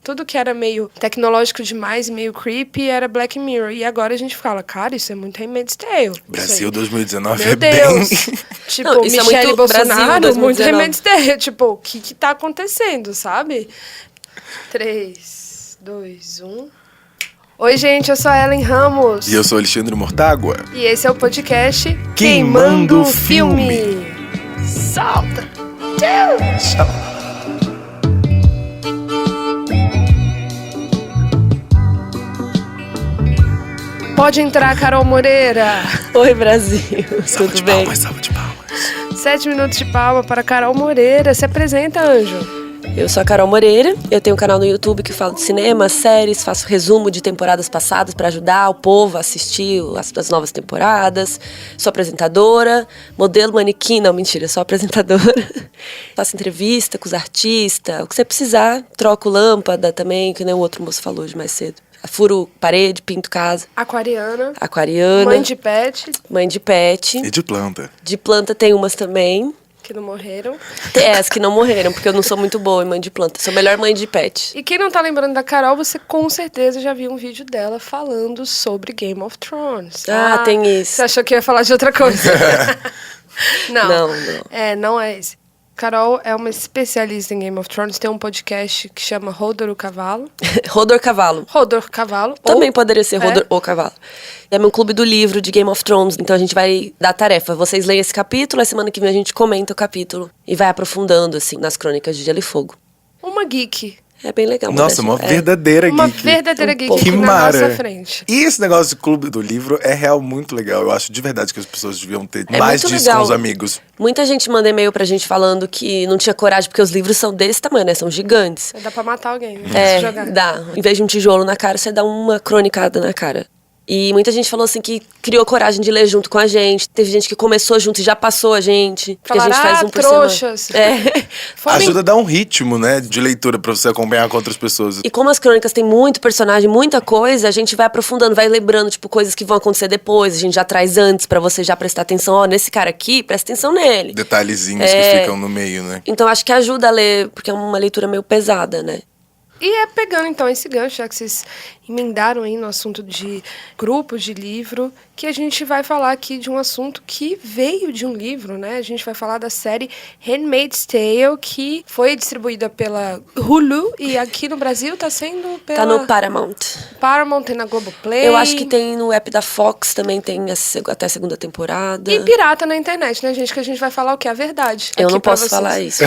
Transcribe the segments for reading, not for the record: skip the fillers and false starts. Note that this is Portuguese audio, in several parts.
Tudo que era meio tecnológico demais, meio creepy, era Black Mirror. E agora a gente fala, cara, isso é muito Handmaid's Tale. Brasil 2019 Meu é Deus. bem... Tipo, Não, isso é Michelle muito Bolsonaro, Brasil muito 2019. Handmaid's Tale. Tipo, o que tá acontecendo, sabe? 3, 2, 1... Oi, gente, eu sou a Ellen Ramos. E eu sou Alexandre Mortágua. E esse é o podcast Queimando o Filme. Solta! Tchau. Pode entrar, Carol Moreira. Oi, Brasil. Salva Tudo de bem? palmas, salva de palmas. 7 minutos de palma para Carol Moreira. Se apresenta, Anjo. Eu sou a Carol Moreira, eu tenho um canal no YouTube que fala de cinema, séries, faço resumo de temporadas passadas para ajudar o povo a assistir as novas temporadas. Sou apresentadora, modelo manequim, não, mentira, sou apresentadora. Faço entrevista com os artistas, o que você precisar. Troco lâmpada também, que nem o outro moço falou hoje mais cedo. Furo parede, pinto casa. Aquariana. Aquariana. Mãe de pet. Mãe de pet. E de planta. De planta tem umas também. Que não morreram. É, as que não morreram, porque eu não sou muito boa em mãe de planta. Sou a melhor mãe de pet. E quem não tá lembrando da Carol, você com certeza já viu um vídeo dela falando sobre Game of Thrones. Tem isso. Você achou que ia falar de outra coisa? Não. Não é esse. Carol é uma especialista em Game of Thrones. Tem um podcast que chama Rodor o Cavalo. Rodor Cavalo. Rodor Cavalo. Também poderia ser Rodor o Cavalo. É meu clube do livro de Game of Thrones. Então a gente vai dar tarefa. Vocês leem esse capítulo, a semana que vem a gente comenta o capítulo. E vai aprofundando, assim, nas crônicas de Gelo e Fogo. Uma geek. É bem legal. Nossa, uma verdadeira Uma geek. verdadeira geek Que na mara. nossa frente. E esse negócio de clube do livro é real muito legal. Eu acho de verdade que as pessoas deviam ter mais muito disso legal. com os amigos. Muita gente manda e-mail pra gente falando que não tinha coragem, porque os livros são desse tamanho, né? São gigantes. Dá pra matar alguém, né? Se jogar. Dá. Em vez de um tijolo na cara, você dá uma cronicada na cara. E muita gente falou assim que criou coragem de ler junto com a gente. Teve gente que começou junto e já passou a gente. Porque Falaram, a gente faz um por trouxas. semana. Ajuda a dar um ritmo, né, de leitura pra você acompanhar com outras pessoas. E como as crônicas têm muito personagem, muita coisa, a gente vai aprofundando, vai lembrando, tipo, coisas que vão acontecer depois. A gente já traz antes pra você já prestar atenção. Ó, nesse cara aqui, presta atenção nele. Detalhezinhos que ficam no meio, né? Então acho que ajuda a ler, porque é uma leitura meio pesada, né? E é pegando, então, esse gancho, já que vocês emendaram aí no assunto de grupos de livro, que a gente vai falar aqui de um assunto que veio de um livro, né? A gente vai falar da série Handmaid's Tale, que foi distribuída pela Hulu e aqui no Brasil tá sendo pela... Tá no Paramount. Paramount, tem na Globoplay. Eu acho que tem no app da Fox, também tem até a segunda temporada. E pirata na internet, né, gente? Que a gente vai falar o que é a verdade. Eu aqui não pra posso vocês. falar isso.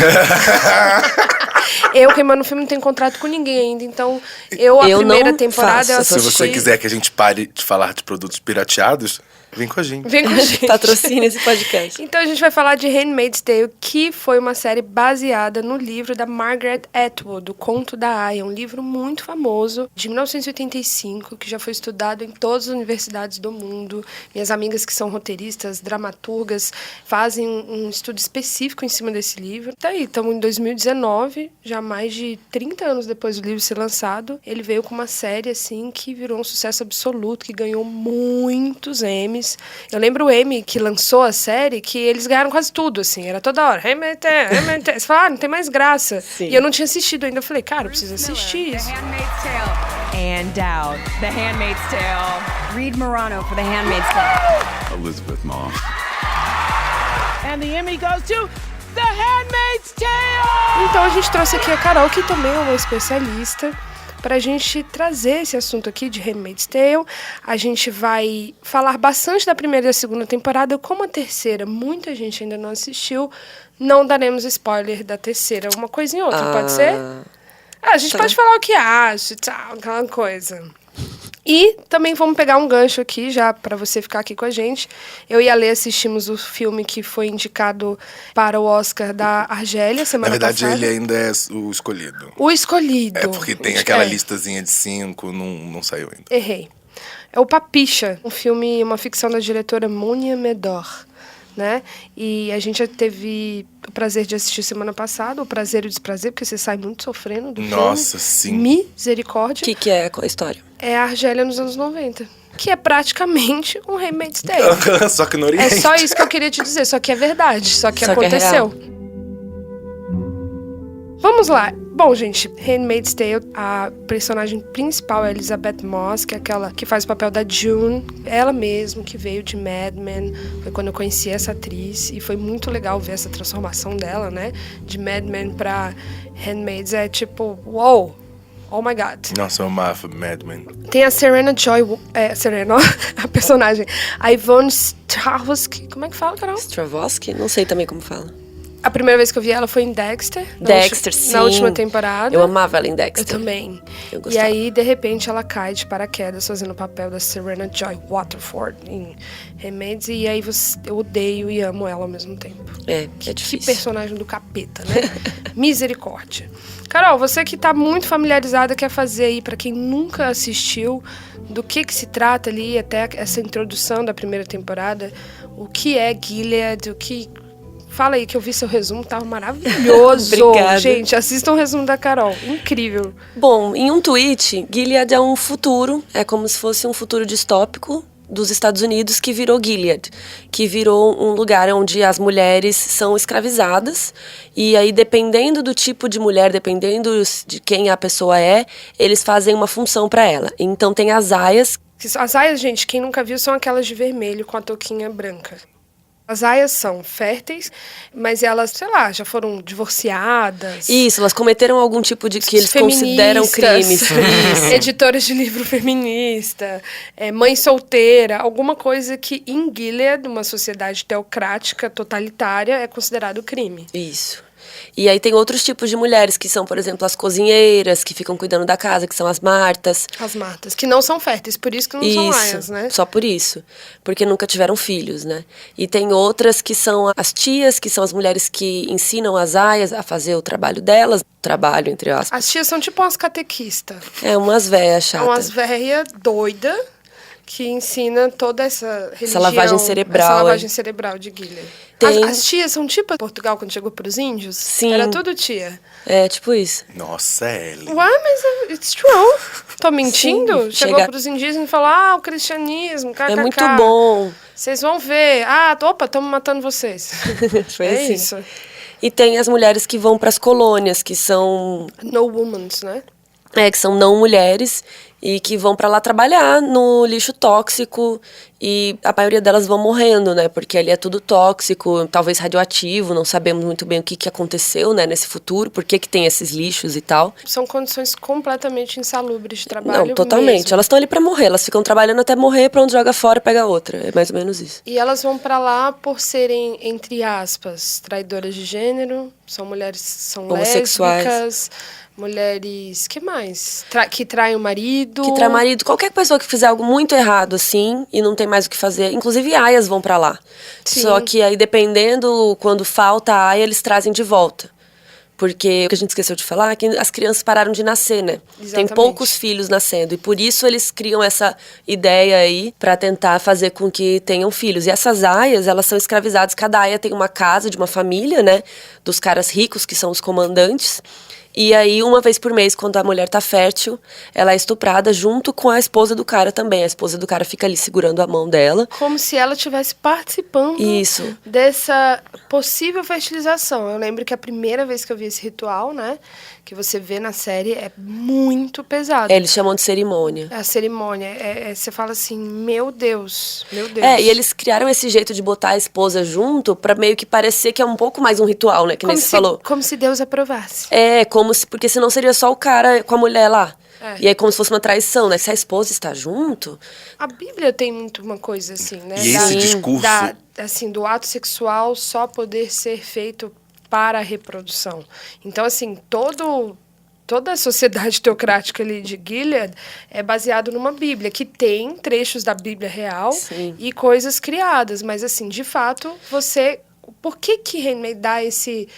Eu, Queimando o Filme, não tenho contrato com ninguém ainda, então a Eu primeira não temporada faço eu essas assisti. Se você quiser que a gente pare de falar de produtos pirateados, vem com a gente. Vem com a gente. Patrocina esse podcast. Então a gente vai falar de Handmaid's Tale, que foi uma série baseada no livro da Margaret Atwood, O Conto da Aia, um livro muito famoso, de 1985, que já foi estudado em todas as universidades do mundo. Minhas amigas que são roteiristas, dramaturgas, fazem um estudo específico em cima desse livro. Tá aí, estamos em 2019, já mais de 30 anos depois do livro ser lançado. Ele veio com uma série, assim, que virou um sucesso absoluto, que ganhou muitos Emmys. Eu lembro o Emmy que lançou a série, que eles ganharam quase tudo, assim. Era toda hora. Você fala, não tem mais graça. Sim. E eu não tinha assistido ainda. Eu falei, cara, eu preciso assistir isso. The Handmaid's Tale. Ann Dowd, The Handmaid's Tale. Reed Morano for The Handmaid's Tale. Elizabeth Moss. And the Emmy goes to The Handmaid's Tale! Então a gente trouxe aqui a Carol, que também é uma especialista, para a gente trazer esse assunto aqui de Handmaid's Tale. A gente vai falar bastante da primeira e da segunda temporada. Como a terceira, muita gente ainda não assistiu, não daremos spoiler da terceira. Uma coisa em outra, pode ser? A gente pode falar o que acha e tal, aquela coisa. E também vamos pegar um gancho aqui, já para você ficar aqui com a gente. Eu e a Lê assistimos o filme que foi indicado para o Oscar da Argélia semana passada. Na verdade, ele ainda é o escolhido. O escolhido. É porque tem aquela listazinha de 5, não saiu ainda. Errei. É o Papicha, um filme, uma ficção da diretora Monia Medor, né? E a gente já teve o prazer de assistir semana passada, o prazer e o desprazer, porque você sai muito sofrendo do filme. Nossa, sim. Misericórdia. O que é a história? É a Argélia nos anos 90. Que é praticamente um Handmaid's Tale. Só que no Oriente. É só isso que eu queria te dizer, só que é verdade, só que Só que é aconteceu. Vamos lá. Bom, gente, Handmaid's Tale, a personagem principal é Elizabeth Moss, que é aquela que faz o papel da June. Ela mesma, que veio de Mad Men. Foi quando eu conheci essa atriz. E foi muito legal ver essa transformação dela, né? De Mad Men pra Handmaid's. É tipo, wow! Oh my God. Nossa, eu amava Mad Men. Tem a Serena Joy... Serena, a personagem. A Yvonne Strahovski. Como é que fala, Carol? Stravosky? Não sei também como fala. A primeira vez que eu vi ela foi em Dexter. Sim. Na última temporada. Eu amava ela em Dexter. Eu também. Eu E gostava. aí, de repente, ela cai de paraquedas fazendo o papel da Serena Joy Waterford em Handmaid's. E aí eu odeio e amo ela ao mesmo tempo. É Que difícil. personagem do capeta, né? Misericórdia. Carol, você que tá muito familiarizada, quer fazer aí, pra quem nunca assistiu, do que se trata ali, até essa introdução da primeira temporada, o que é Gilead, o que... Fala aí, que eu vi seu resumo, tava maravilhoso. Obrigada. Gente, assistam o resumo da Carol. Incrível. Bom, em um tweet, Gilead é um futuro, é como se fosse um futuro distópico dos Estados Unidos que virou Gilead, que virou um lugar onde as mulheres são escravizadas e aí, dependendo do tipo de mulher, dependendo de quem a pessoa é, eles fazem uma função para ela. Então tem as aias. As aias, gente, quem nunca viu, são aquelas de vermelho com a touquinha branca. As aias são férteis, mas elas, sei lá, já foram divorciadas. Isso, elas cometeram algum tipo de que eles consideram crimes. Isso. Editoras de livro feminista, mãe solteira, alguma coisa que em Gilead, uma sociedade teocrática, totalitária, é considerado crime. Isso. E aí tem outros tipos de mulheres, que são, por exemplo, as cozinheiras, que ficam cuidando da casa, que são as martas. As martas, que não são férteis, por isso que não são aias, né? Só por isso, porque nunca tiveram filhos, né? E tem outras que são as tias, que são as mulheres que ensinam as aias a fazer o trabalho delas, trabalho, entre aspas. As tias são tipo umas catequistas. É, umas véias chatas. Umas véias doidas que ensina toda essa religião. Essa lavagem cerebral. Essa lavagem cerebral de Gilead. As tias são tipo Portugal quando chegou pros índios? Sim. Era tudo tia. É, tipo isso. Nossa, Ellie. Ué, mas it's true. Tô mentindo? Sim, Chegou pros indígenas e falou, o cristianismo, kkk. É muito bom. Vocês vão ver. Opa, estamos matando vocês. Foi é assim. isso. E tem as mulheres que vão pras colônias, que são... No womans, né? Que são não mulheres e que vão pra lá trabalhar no lixo tóxico e a maioria delas vão morrendo, né? Porque ali é tudo tóxico, talvez radioativo, não sabemos muito bem o que aconteceu, né, nesse futuro, por que tem esses lixos e tal. São condições completamente insalubres de trabalho. Não, totalmente. Mesmo. Elas estão ali pra morrer, elas ficam trabalhando até morrer, pronto, joga fora, pega outra. É mais ou menos isso. E elas vão pra lá por serem, entre aspas, traidoras de gênero, são mulheres, são homossexuais. Lésbicas, mulheres, que mais? Que traem o marido. Que trai o marido. Qualquer pessoa que fizer algo muito errado, assim, e não tem mais o que fazer. Inclusive, aias vão pra lá. Sim. Só que aí, dependendo, quando falta a aia, eles trazem de volta. Porque o que a gente esqueceu de falar é que as crianças pararam de nascer, né? Exatamente. Tem poucos filhos nascendo. E por isso eles criam essa ideia aí pra tentar fazer com que tenham filhos. E essas aias, elas são escravizadas. Cada aia tem uma casa de uma família, né? Dos caras ricos, que são os comandantes. E aí, uma vez por mês, quando a mulher tá fértil, ela é estuprada junto com a esposa do cara também. A esposa do cara fica ali segurando a mão dela. Como se ela estivesse participando Isso. dessa possível fertilização. Eu lembro que a primeira vez que eu vi esse ritual, né, que você vê na série, é muito pesado. Eles chamam de cerimônia. A cerimônia. Você fala assim, meu Deus, meu Deus. E eles criaram esse jeito de botar a esposa junto pra meio que parecer que é um pouco mais um ritual, né? Que nem você falou. Como se Deus aprovasse. Porque senão seria só o cara com a mulher lá. É. E aí como se fosse uma traição, né? Se a esposa está junto... A Bíblia tem muito uma coisa assim, né? E esse discurso... assim, do ato sexual só poder ser feito para a reprodução. Então, assim, toda a sociedade teocrática ali de Gilead é baseado numa Bíblia, que tem trechos da Bíblia real. Sim. E coisas criadas. Mas, assim, de fato, por que Handmaid dá esse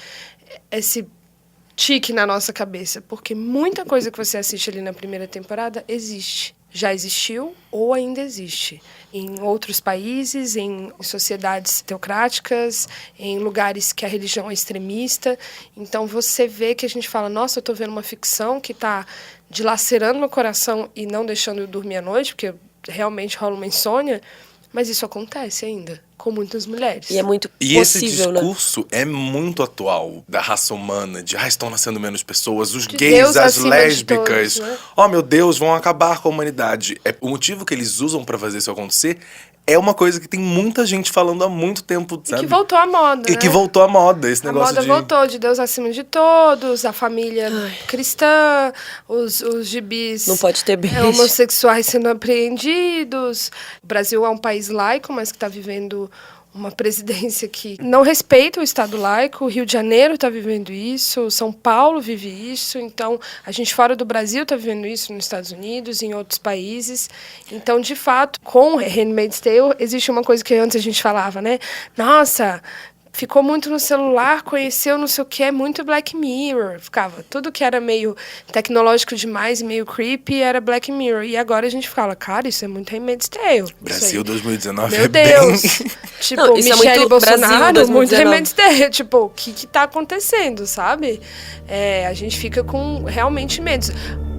tique na nossa cabeça? Porque muita coisa que você assiste ali na primeira temporada existe. Já existiu ou ainda existe. Em outros países, em sociedades teocráticas, em lugares que a religião é extremista. Então você vê que a gente fala, nossa, eu estou vendo uma ficção que está dilacerando meu coração e não deixando eu dormir à noite, porque realmente rola uma insônia. Mas isso acontece ainda, com muitas mulheres. E é muito E esse possível, né? discurso é muito atual, da raça humana, de estão nascendo menos pessoas, os De gays, Deus as acima de lésbicas, todos, né? oh meu Deus, vão acabar com a humanidade. O motivo que eles usam pra fazer isso acontecer é uma coisa que tem muita gente falando há muito tempo, E sabe? que voltou à moda, E né? que voltou à moda, esse A negócio moda de... voltou, de Deus acima de todos, a família cristã, os gibis Não pode ter beijo. homossexuais sendo apreendidos. O Brasil é um país laico, mas que está vivendo uma presidência que não respeita o Estado laico. O Rio de Janeiro está vivendo isso, São Paulo vive isso. Então, a gente fora do Brasil está vivendo isso nos Estados Unidos e em outros países. Então, de fato, com Handmaid's Tale, existe uma coisa que antes a gente falava, né? Nossa, ficou muito no celular, conheceu não sei o que, é muito Black Mirror. Ficava, tudo que era meio tecnológico demais, meio creepy, era Black Mirror. E agora a gente fala, cara, isso é muito Handmaid's Tale. Isso Brasil aí. 2019 Meu é Deus. bem... Tipo, Não, isso é Michele muito Bolsonaro, Brasil muito 2019. Handmaid's Tale. Tipo, o que tá acontecendo, sabe? A gente fica com realmente medo.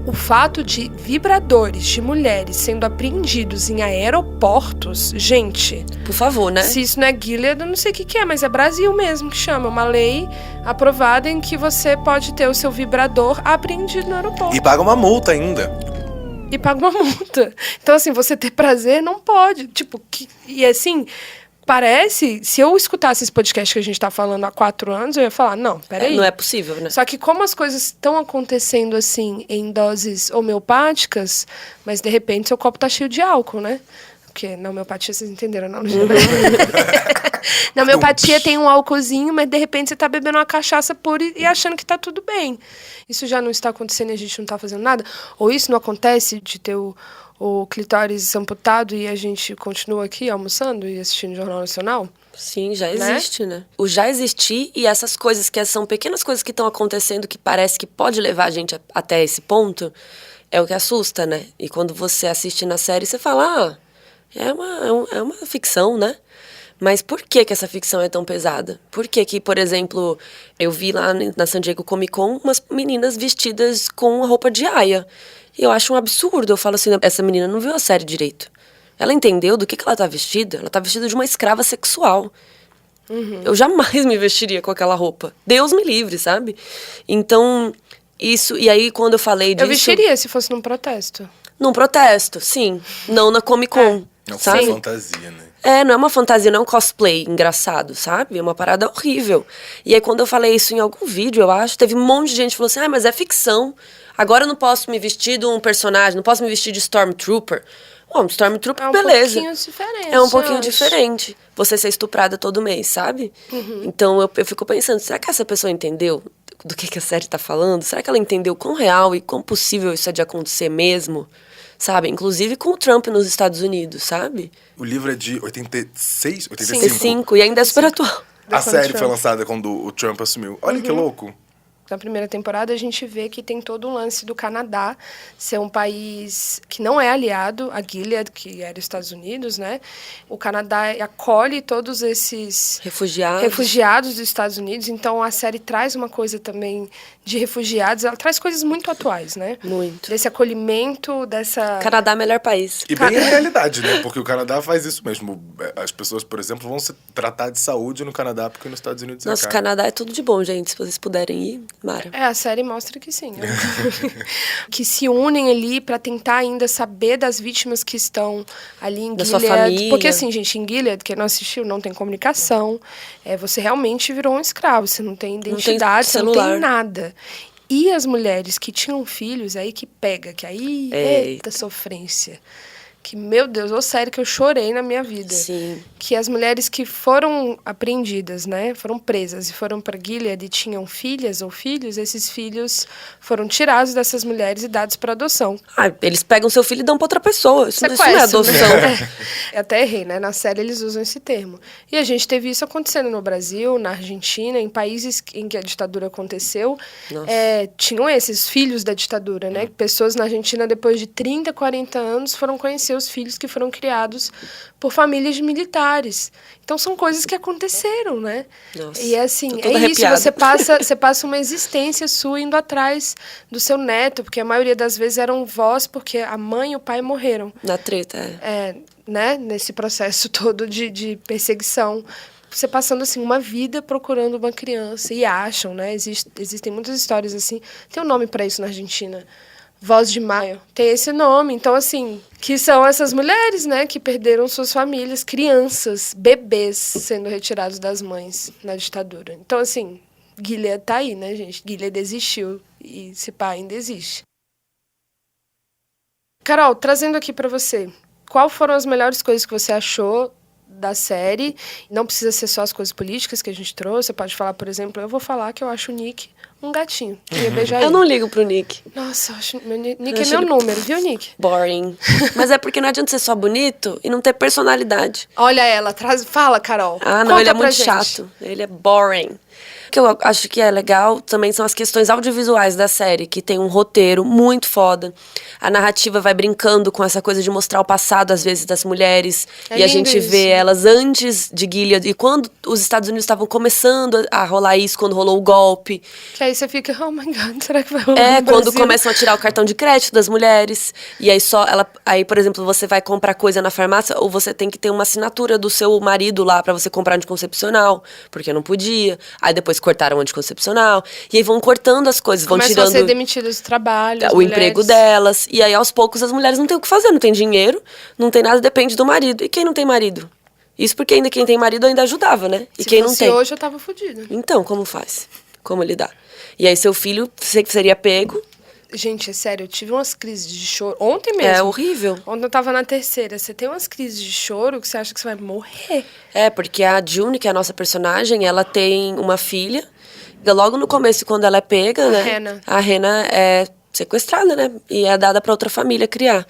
O fato de vibradores de mulheres sendo apreendidos em aeroportos, gente, Por favor, né? se isso não é Gilead, eu não sei o que é, mas é Brasil mesmo que chama. Uma lei aprovada em que você pode ter o seu vibrador apreendido no aeroporto. E paga uma multa ainda. E paga uma multa. Então, assim, você ter prazer não pode. Tipo, e assim, parece, se eu escutasse esse podcast que a gente tá falando há 4 anos, eu ia falar, não, peraí. Não é possível, né? Só que como as coisas estão acontecendo assim em doses homeopáticas, mas de repente seu copo tá cheio de álcool, né? Porque na homeopatia vocês entenderam, não? Na homeopatia tem um álcoolzinho, mas de repente você tá bebendo uma cachaça pura e achando que tá tudo bem. Isso já não está acontecendo e a gente não tá fazendo nada? Ou isso não acontece de ter o clitóris amputado e a gente continua aqui almoçando e assistindo o Jornal Nacional? Sim, já existe, né? O já existir e essas coisas que são pequenas coisas que estão acontecendo que parece que pode levar a gente até esse ponto, é o que assusta, né? E quando você assiste na série, você fala, é uma ficção, né? Mas por que essa ficção é tão pesada? Por que, por exemplo, eu vi lá na San Diego Comic Con umas meninas vestidas com a roupa de aia. E eu acho um absurdo. Eu falo assim, essa menina não viu a série direito. Ela entendeu do que ela tá vestida? Ela tá vestida de uma escrava sexual. Eu jamais me vestiria com aquela roupa. Deus me livre, sabe? Então, isso... E aí, quando eu falei disso... Eu vestiria se fosse num protesto. Num protesto, sim. Não na Comic Con, Não sabe? foi fantasia, né? Não é uma fantasia, não é um cosplay engraçado, sabe? É uma parada horrível. E aí, quando eu falei isso em algum vídeo, eu acho, teve um monte de gente que falou assim, mas é ficção. Agora eu não posso me vestir de um personagem, não posso me vestir de Stormtrooper. Bom, Stormtrooper, beleza. É um pouquinho diferente. É um pouquinho eu acho. diferente. Você ser estuprada todo mês, sabe? Então, eu fico pensando, será que essa pessoa entendeu do que a série tá falando? Será que ela entendeu quão real e quão possível isso é de acontecer mesmo? Sabe? Inclusive com o Trump nos Estados Unidos, sabe? O livro é de 86, 85. 85, e ainda é super atual. A série Trump. foi lançada quando o Trump assumiu. Olha que louco. Na primeira temporada, a gente vê que tem todo um lance do Canadá ser um país que não é aliado a Gilead, que era os Estados Unidos, né? O Canadá acolhe todos esses refugiados dos Estados Unidos. Então, a série traz uma coisa também de refugiados. Ela traz coisas muito atuais, né? Muito. Desse acolhimento, dessa... Canadá é o melhor país. E bem a realidade, né? Porque o Canadá faz isso mesmo. As pessoas, por exemplo, vão se tratar de saúde no Canadá, porque nos Estados Unidos Nossa, é o caro. Canadá é tudo de bom, gente. Se vocês puderem ir, mara. A série mostra que sim. Né? Que se unem ali para tentar ainda saber das vítimas que estão ali em Da Gilead. sua família. Porque assim, gente, em Gilead, quem não assistiu, não tem comunicação. Você realmente virou um escravo. Você não tem identidade, você não celular. tem nada. E as mulheres que tinham filhos, aí que pega, que aí, eita sofrência. Que, meu Deus, ô sério que eu chorei na minha vida. Sim. Que as mulheres que foram apreendidas, né, foram presas e foram para Gilead e tinham filhas ou filhos, esses filhos foram tirados dessas mulheres e dados para adoção. Eles pegam seu filho e dão pra outra pessoa. Isso não é Sequestro, adoção. né? Eu até errei, né? Na série eles usam esse termo. E a gente teve isso acontecendo no Brasil, na Argentina, em países em que a ditadura aconteceu. Tinham esses filhos da ditadura, né? Pessoas na Argentina, depois de 30, 40 anos, foram conhecidas conhecer os filhos que foram criados por famílias de militares. Então são coisas que aconteceram, né? Nossa, e assim, tô toda é isso, arrepiada. você passa uma existência sua indo atrás do seu neto, porque a maioria das vezes eram vós, porque a mãe e o pai morreram. Na treta, Né? Nesse processo todo de perseguição. Você passando, assim, uma vida procurando uma criança e acham, né? Existem muitas histórias assim. Tem um nome para isso na Argentina. Voz de Maio. Tem esse nome. Então, assim, que são essas mulheres, né? Que perderam suas famílias, crianças, bebês sendo retirados das mães na ditadura. Então, assim, Gilead tá aí, né, gente? Gilead existiu e esse pai ainda existe. Carol, trazendo aqui para você, qual foram as melhores coisas que você achou da série? Não precisa ser só as coisas políticas que a gente trouxe. Você pode falar, por exemplo, eu vou falar que eu acho o Nick um gatinho. Queria beijar Eu ele. não ligo pro Nick. Nossa, eu acho, Nick Eu é acho meu ele número, viu, Nick? Boring. Mas é porque não adianta ser só bonito e não ter personalidade. Olha ela, fala, Carol. Ah, não, Conta ele é pra muito gente. chato. Ele é boring. O que eu acho que é legal também são as questões audiovisuais da série, que tem um roteiro muito foda. A narrativa vai brincando com essa coisa de mostrar o passado, às vezes, das mulheres. É E a lindo gente isso. vê elas antes de Gilead. E quando os Estados Unidos estavam começando a rolar isso, quando rolou o golpe. Que aí você fica, oh my God, será que vai rolar É, no quando Brasil? começam a tirar o cartão de crédito das mulheres. E aí aí, por exemplo, você vai comprar coisa na farmácia, ou você tem que ter uma assinatura do seu marido lá pra você comprar anticoncepcional, porque não podia. Aí depois cortaram o anticoncepcional. E aí vão cortando as coisas, vão Começam tirando a ser demitidas do trabalho. as o emprego mulheres. delas. E aí, aos poucos, as mulheres não têm o que fazer, não tem dinheiro, não tem nada, depende do marido. E quem não tem marido? Isso porque ainda quem tem marido ainda ajudava, né? E Se quem não fosse tem? hoje, eu tava fodida. Então, como faz? Como lidar? E aí, seu filho seria pego. Gente, é sério, eu tive umas crises de choro. Ontem mesmo. É horrível. Ontem eu tava na terceira. Você tem umas crises de choro que você acha que você vai morrer. É, porque a June, que é a nossa personagem, ela tem uma filha. E logo no começo, quando ela é pega, né? Hannah. A Hannah é sequestrada, né? E é dada pra outra família criar.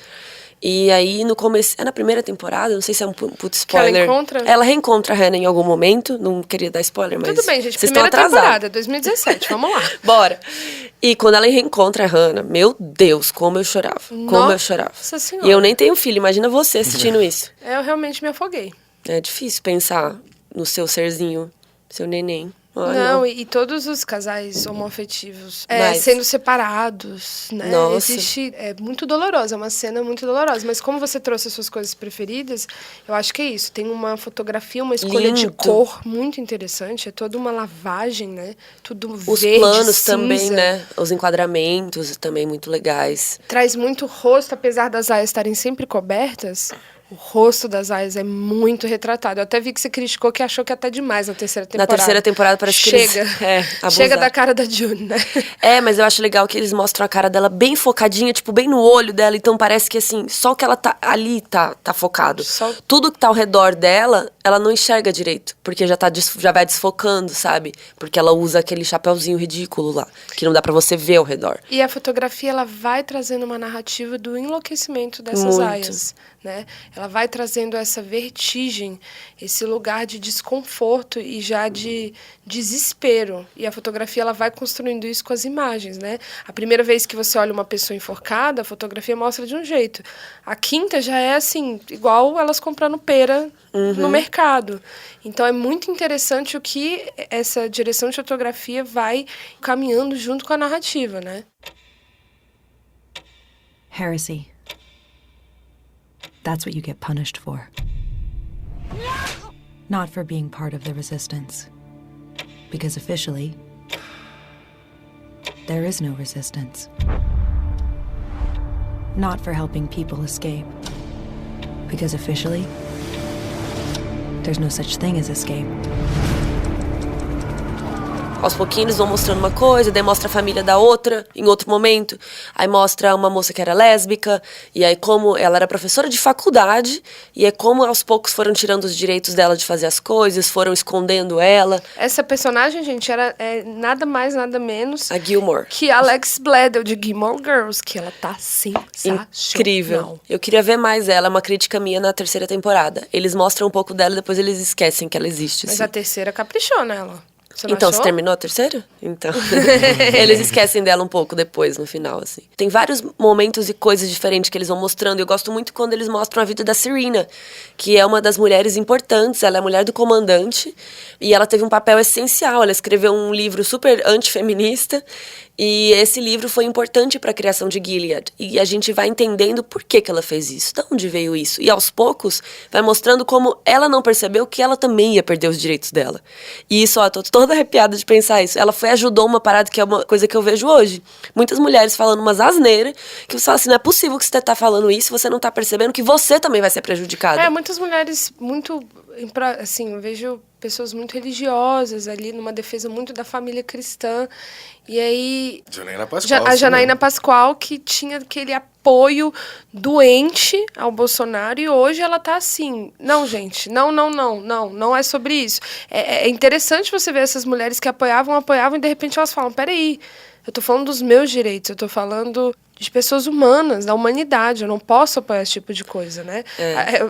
E aí, no começo... É na primeira temporada? Não sei se é um puto spoiler. ela encontra? Ela reencontra a Hannah em algum momento. Não queria dar spoiler, mas... Tudo bem, gente. Vocês estão Primeira atrasados. temporada, 2017. Vamos lá. Bora. E quando ela reencontra a Hannah, meu Deus, como eu chorava. Como eu chorava. Nossa Senhora. E eu nem tenho filho, imagina você assistindo isso. Eu realmente me afoguei. É difícil pensar no seu serzinho, seu neném. Ai, Não, e todos os casais homoafetivos Mas- sendo separados, né? Nossa. É muito dolorosa, é uma cena muito dolorosa. Mas como você trouxe as suas coisas preferidas, eu acho que é isso. Tem uma fotografia, uma escolha de Lindo. cor muito interessante. É toda uma lavagem, né? Tudo Os verde, planos cinza. também, né? Os enquadramentos também muito legais. Traz muito rosto, apesar das aias estarem sempre cobertas. O rosto das aias é muito retratado. Eu até vi que você criticou que achou que até demais na terceira temporada. Na terceira temporada parece que Chega. abusaram. Chega da cara da June, né? É, mas eu acho legal que eles mostram a cara dela bem focadinha, tipo, bem no olho dela. Então parece que, assim, só o que ela tá ali tá focado. Só- Tudo que tá ao redor dela, ela não enxerga direito. Porque já vai desfocando, sabe? Porque ela usa aquele chapeuzinho ridículo lá, que não dá pra você ver ao redor. E a fotografia, ela vai trazendo uma narrativa do enlouquecimento dessas Muito. aias, né? Ela vai trazendo essa vertigem, esse lugar de desconforto e já de desespero. E a fotografia, ela vai construindo isso com as imagens, né? A primeira vez que você olha uma pessoa enforcada, a fotografia mostra de um jeito. A quinta já é assim, igual elas comprando pera no mercado. Então é muito interessante o que essa direção de fotografia vai caminhando junto com a narrativa, né? Heresy. That's what you get punished for. Not for being part of the resistance. Because officially, there is no resistance. Not for helping people escape. Because officially, there's no such thing as escape. Aos pouquinhos vão mostrando uma coisa, daí mostra a família da outra em outro momento. Aí mostra uma moça que era lésbica, e aí como ela era professora de faculdade, e é como aos poucos foram tirando os direitos dela de fazer as coisas, foram escondendo ela. Essa personagem, gente, era nada mais, nada menos A Gilmore. que Alex Bledel, de Gilmore Girls, que ela tá sensacional. Incrível. Eu queria ver mais ela, é uma crítica minha na terceira temporada. Eles mostram um pouco dela e depois eles esquecem que ela existe. Mas assim. a terceira caprichou nela. Você não Então, achou? você terminou a terceira? Então. Eles esquecem dela um pouco depois, no final, assim. Tem vários momentos e coisas diferentes que eles vão mostrando. Eu gosto muito quando eles mostram a vida da Serena, que é uma das mulheres importantes. Ela é a mulher do comandante e ela teve um papel essencial. Ela escreveu um livro super antifeminista e esse livro foi importante para a criação de Gilead. E a gente vai entendendo por que ela fez isso, de onde veio isso. E aos poucos vai mostrando como ela não percebeu que ela também ia perder os direitos dela. E isso, ó, tô toda arrepiada de pensar isso. Ela ajudou uma parada que é uma coisa que eu vejo hoje. Muitas mulheres falando umas asneiras, que você fala assim, não é possível que você tá falando isso, você não tá percebendo que você também vai ser prejudicada. Muitas mulheres muito, assim, eu vejo pessoas muito religiosas ali, numa defesa muito da família cristã. E aí... Janaína Pascoal. A Janaína Pascoal, que tinha aquele apoio doente ao Bolsonaro, e hoje ela tá assim, não, gente, não é sobre isso. É interessante você ver essas mulheres que apoiavam, e de repente elas falam, peraí, eu tô falando dos meus direitos, eu tô falando de pessoas humanas, da humanidade, eu não posso apoiar esse tipo de coisa, né?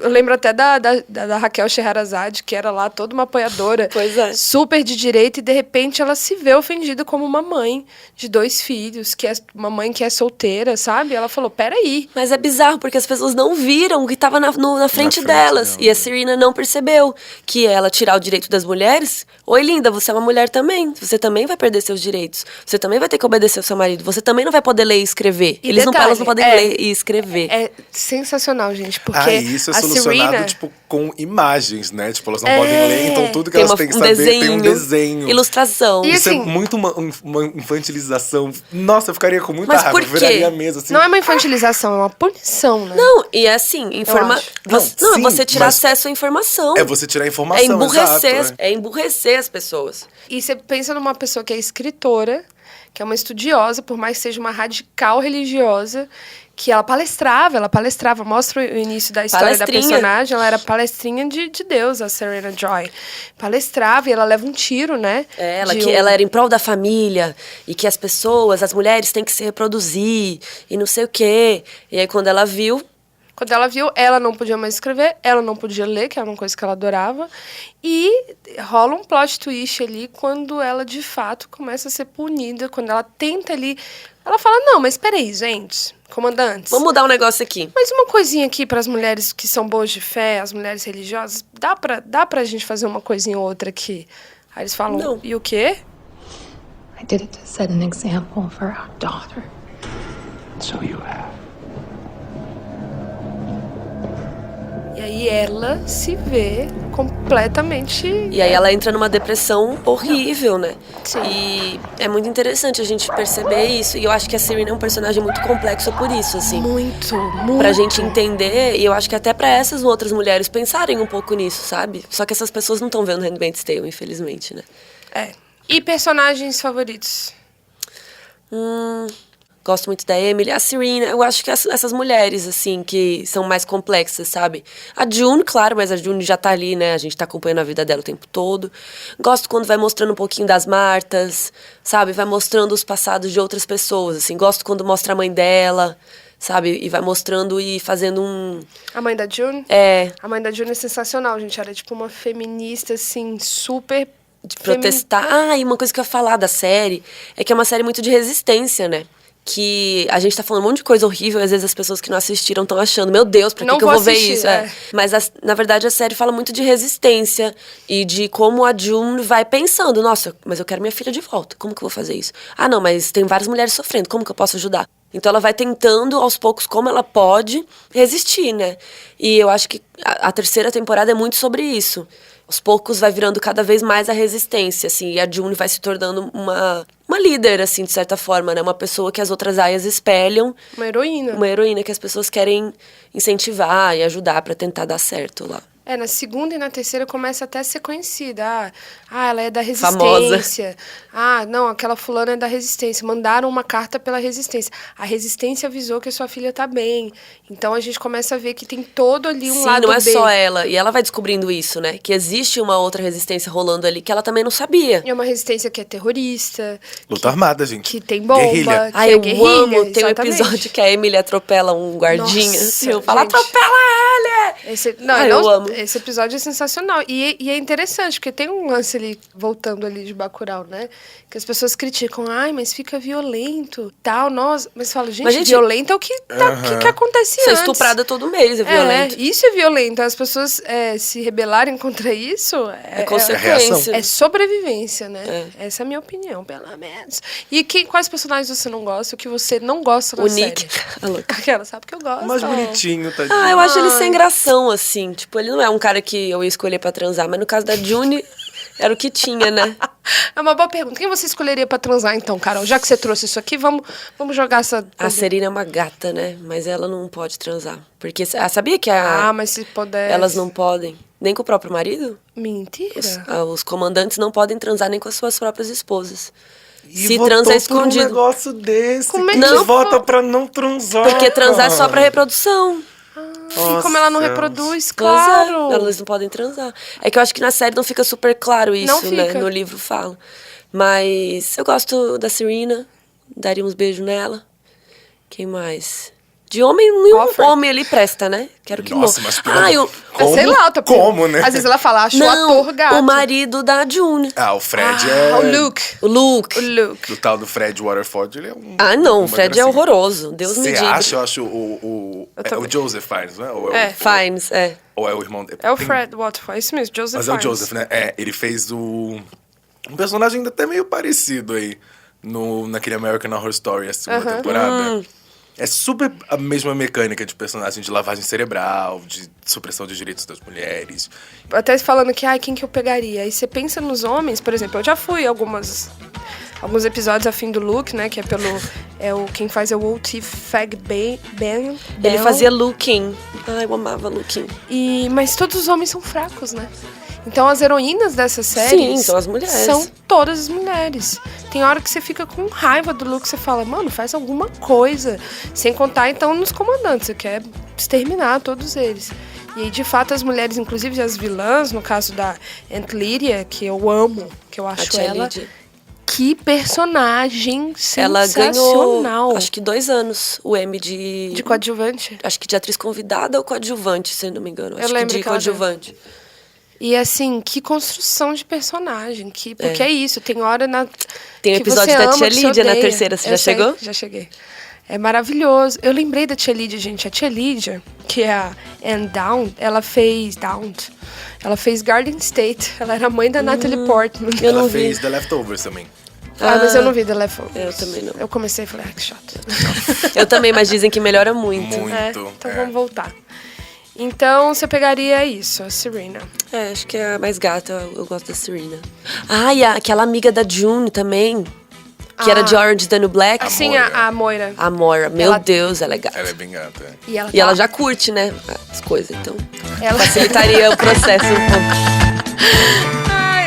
Eu lembro até da Raquel Scheherazade, que era lá toda uma apoiadora, super de direita, e de repente ela se vê ofendida como uma mãe de 2 filhos, que é uma mãe que é solteira, sabe? Ela falou, peraí. Mas é bizarro, porque as pessoas não viram o que estava na frente delas. E a Serena não percebeu que ela tirar o direito das mulheres. Oi, linda, você é uma mulher também. Você também vai perder seus direitos. Você também vai ter que obedecer ao seu marido. Você também não vai poder ler e escrever. E Elas não podem ler e escrever. É sensacional, gente, porque isso é a solucionado, Serena... tipo, com imagens, né? Tipo, elas não podem ler, então tudo que elas têm que saber tem um desenho. Ilustração. E Isso assim, é muito uma infantilização. Nossa, eu ficaria com muita Mas raiva. por Eu viraria a quê? mesa assim. não é uma infantilização, é uma punição, né? Não, e é assim, acho. Não, é você tirar mas acesso à informação. É você tirar É informação, emburrecer, exato. é emburrecer as pessoas. E você pensa numa pessoa que é escritora, que é uma estudiosa, por mais que seja uma radical religiosa, que ela palestrava, mostra o início da história da personagem, ela era palestrinha de Deus, a Serena Joy. Palestrava e ela leva um tiro, né? Ela era em prol da família, e que as mulheres têm que se reproduzir, e não sei o quê. E aí quando ela viu, ela não podia mais escrever, ela não podia ler, que era uma coisa que ela adorava. E rola um plot twist ali quando ela, de fato, começa a ser punida, quando ela tenta ali... Ela fala, não, mas peraí, gente, comandantes... Vamos mudar um negócio aqui. Mas uma coisinha aqui para as mulheres que são boas de fé, as mulheres religiosas, dá pra gente fazer uma coisinha ou outra aqui? Aí eles falam, não. E o quê? I did it to set an example for our daughter. So you have. E aí ela se vê completamente... E aí ela entra numa depressão horrível, né? Sim. E é muito interessante a gente perceber isso. E eu acho que a Serena é um personagem muito complexo por isso, assim. Muito. Pra gente entender, e eu acho que até pra essas outras mulheres pensarem um pouco nisso, sabe? Só que essas pessoas não estão vendo Handmaid's Tale, infelizmente, né? E personagens favoritos? Gosto muito da Emily, a Serena, eu acho que essas mulheres, assim, que são mais complexas, sabe? A June, claro, mas a June já tá ali, né? A gente tá acompanhando a vida dela o tempo todo. Gosto quando vai mostrando um pouquinho das Martas, sabe? Vai mostrando os passados de outras pessoas, assim. Gosto quando mostra a mãe dela, sabe? E vai mostrando e fazendo um... A mãe da June? A mãe da June é sensacional, gente. Ela é tipo uma feminista, assim, super... De protestar. E uma coisa que eu ia falar da série é que é uma série muito de resistência, né? Que a gente tá falando um monte de coisa horrível e às vezes as pessoas que não assistiram estão achando, meu Deus, pra que eu vou ver isso? Mas, na verdade, a série fala muito de resistência e de como a June vai pensando, nossa, mas eu quero minha filha de volta, como que eu vou fazer isso? Ah, não, mas tem várias mulheres sofrendo, como que eu posso ajudar? Então ela vai tentando, aos poucos, como ela pode resistir, né? E eu acho que a terceira temporada é muito sobre isso. Aos poucos vai virando cada vez mais a resistência, assim, e a June vai se tornando uma líder, assim, de certa forma, né? Uma pessoa que as outras aias espelham. Uma heroína. Uma heroína que as pessoas querem incentivar e ajudar pra tentar dar certo lá. Na segunda e na terceira começa até a ser conhecida. Ela é da resistência. Famosa. Não, aquela fulana é da resistência. Mandaram uma carta pela resistência. A resistência avisou que a sua filha tá bem. Então a gente começa a ver que tem todo ali um lado Sim, não é B. só ela. E ela vai descobrindo isso, né? Que existe uma outra resistência rolando ali que ela também não sabia. É uma resistência que é terrorista. Luta armada, gente. Que tem bomba. Guerrilha. Que é guerrilha, amo. Tem um episódio que a Emily atropela um guardinha. Nossa, assim, eu falo, gente. atropela ele! Eu amo. Esse episódio é sensacional. E é interessante, porque tem um lance ali, voltando ali de Bacurau, né? Que as pessoas criticam, mas fica violento, tal, mas fala, gente, violento é o que acontece Ser antes. estuprada todo mês é violento. Isso é violento. As pessoas se rebelarem contra isso é consequência. É sobrevivência, né? Essa é a minha opinião, pelo menos. E quais personagens você não gosta? O que você não gosta na série? O Nick. Aquela, sabe que eu gosto. Mais bonitinho, tadinho. Eu acho ele sem gração, assim. Tipo, ele não é um cara que eu ia escolher pra transar, mas no caso da June, era o que tinha, né? É uma boa pergunta. Quem você escolheria pra transar, então, Carol? Já que você trouxe isso aqui, vamos jogar essa... A Serena é uma gata, né? Mas ela não pode transar. Porque, sabia que mas se puder... elas não podem? Nem com o próprio marido? Mentira. Os comandantes não podem transar nem com as suas próprias esposas. E se transa é escondido. Um negócio desse. Como é que não vota pra não transar? Porque transar é só pra reprodução. E como ela não reproduz, Pois é, claro. elas não podem transar. É que eu acho que na série não fica super claro isso, Não fica. né? No livro fala. Mas eu gosto da Serena. Daria uns beijos nela. Quem mais? De homem, nenhum homem ali presta, né? Quero que Nossa, morra. mas sei lá, como, né? Às vezes ela fala, acho o ator gato. o marido da June. O Fred O Luke. O Luke. O tal do Fred Waterford, ele é um... Não, o Fred é horroroso. Deus me Você diga. acha? Eu acho o Joseph Fiennes, né? Ou Fiennes, Ou é o irmão dele? É o Fred Waterford, isso mesmo, Joseph Mas é o Fiennes. Joseph, né? Ele fez um personagem ainda até meio parecido aí naquele American Horror Story, a segunda temporada. É super a mesma mecânica de personagem de lavagem cerebral, de supressão de direitos das mulheres. Até falando que, quem que eu pegaria? Aí você pensa nos homens, por exemplo, eu já fui alguns episódios a fim do Luke, né? Que quem faz é o O.T. Ben. Ele fazia Looking. Eu amava Looking. Mas todos os homens são fracos, né? Então as heroínas dessa série são as mulheres. São todas as mulheres. Tem hora que você fica com raiva do Luke, você fala, mano, faz alguma coisa. Sem contar, então, nos comandantes, você quer exterminar todos eles. E aí, de fato, as mulheres, inclusive as vilãs, no caso da Aunt Lydia, que eu amo, que eu acho ela... Lydia. Que personagem ela sensacional. Ganhou, acho que 2 anos, o Emmy de... De coadjuvante? Acho que de atriz convidada ou coadjuvante, se não me engano. Eu lembro que de coadjuvante. E assim, que construção de personagem. Porque é isso, tem hora na... Tem um episódio da Tia Lídia na terceira, você já chegou? Já cheguei. É maravilhoso. Eu lembrei da Tia Lídia, gente. A Tia Lídia, que é a Anne Down, ela fez Garden State. Ela era a mãe da Natalie Portman. Ela fez The Leftovers também. Mas eu não vi The Leftovers. Eu também não. Eu comecei e falei, que chato. Eu também, mas dizem que melhora muito. Então vamos voltar. Então, você pegaria isso, a Serena. Acho que é a mais gata, eu gosto da Serena. E aquela amiga da June também, que era de Orange is the New Black. Sim, a Moira. A Moira, meu Deus, ela é gata. Ela é bem gata. E ela já curte, né, as coisas, então facilitaria o processo um pouco.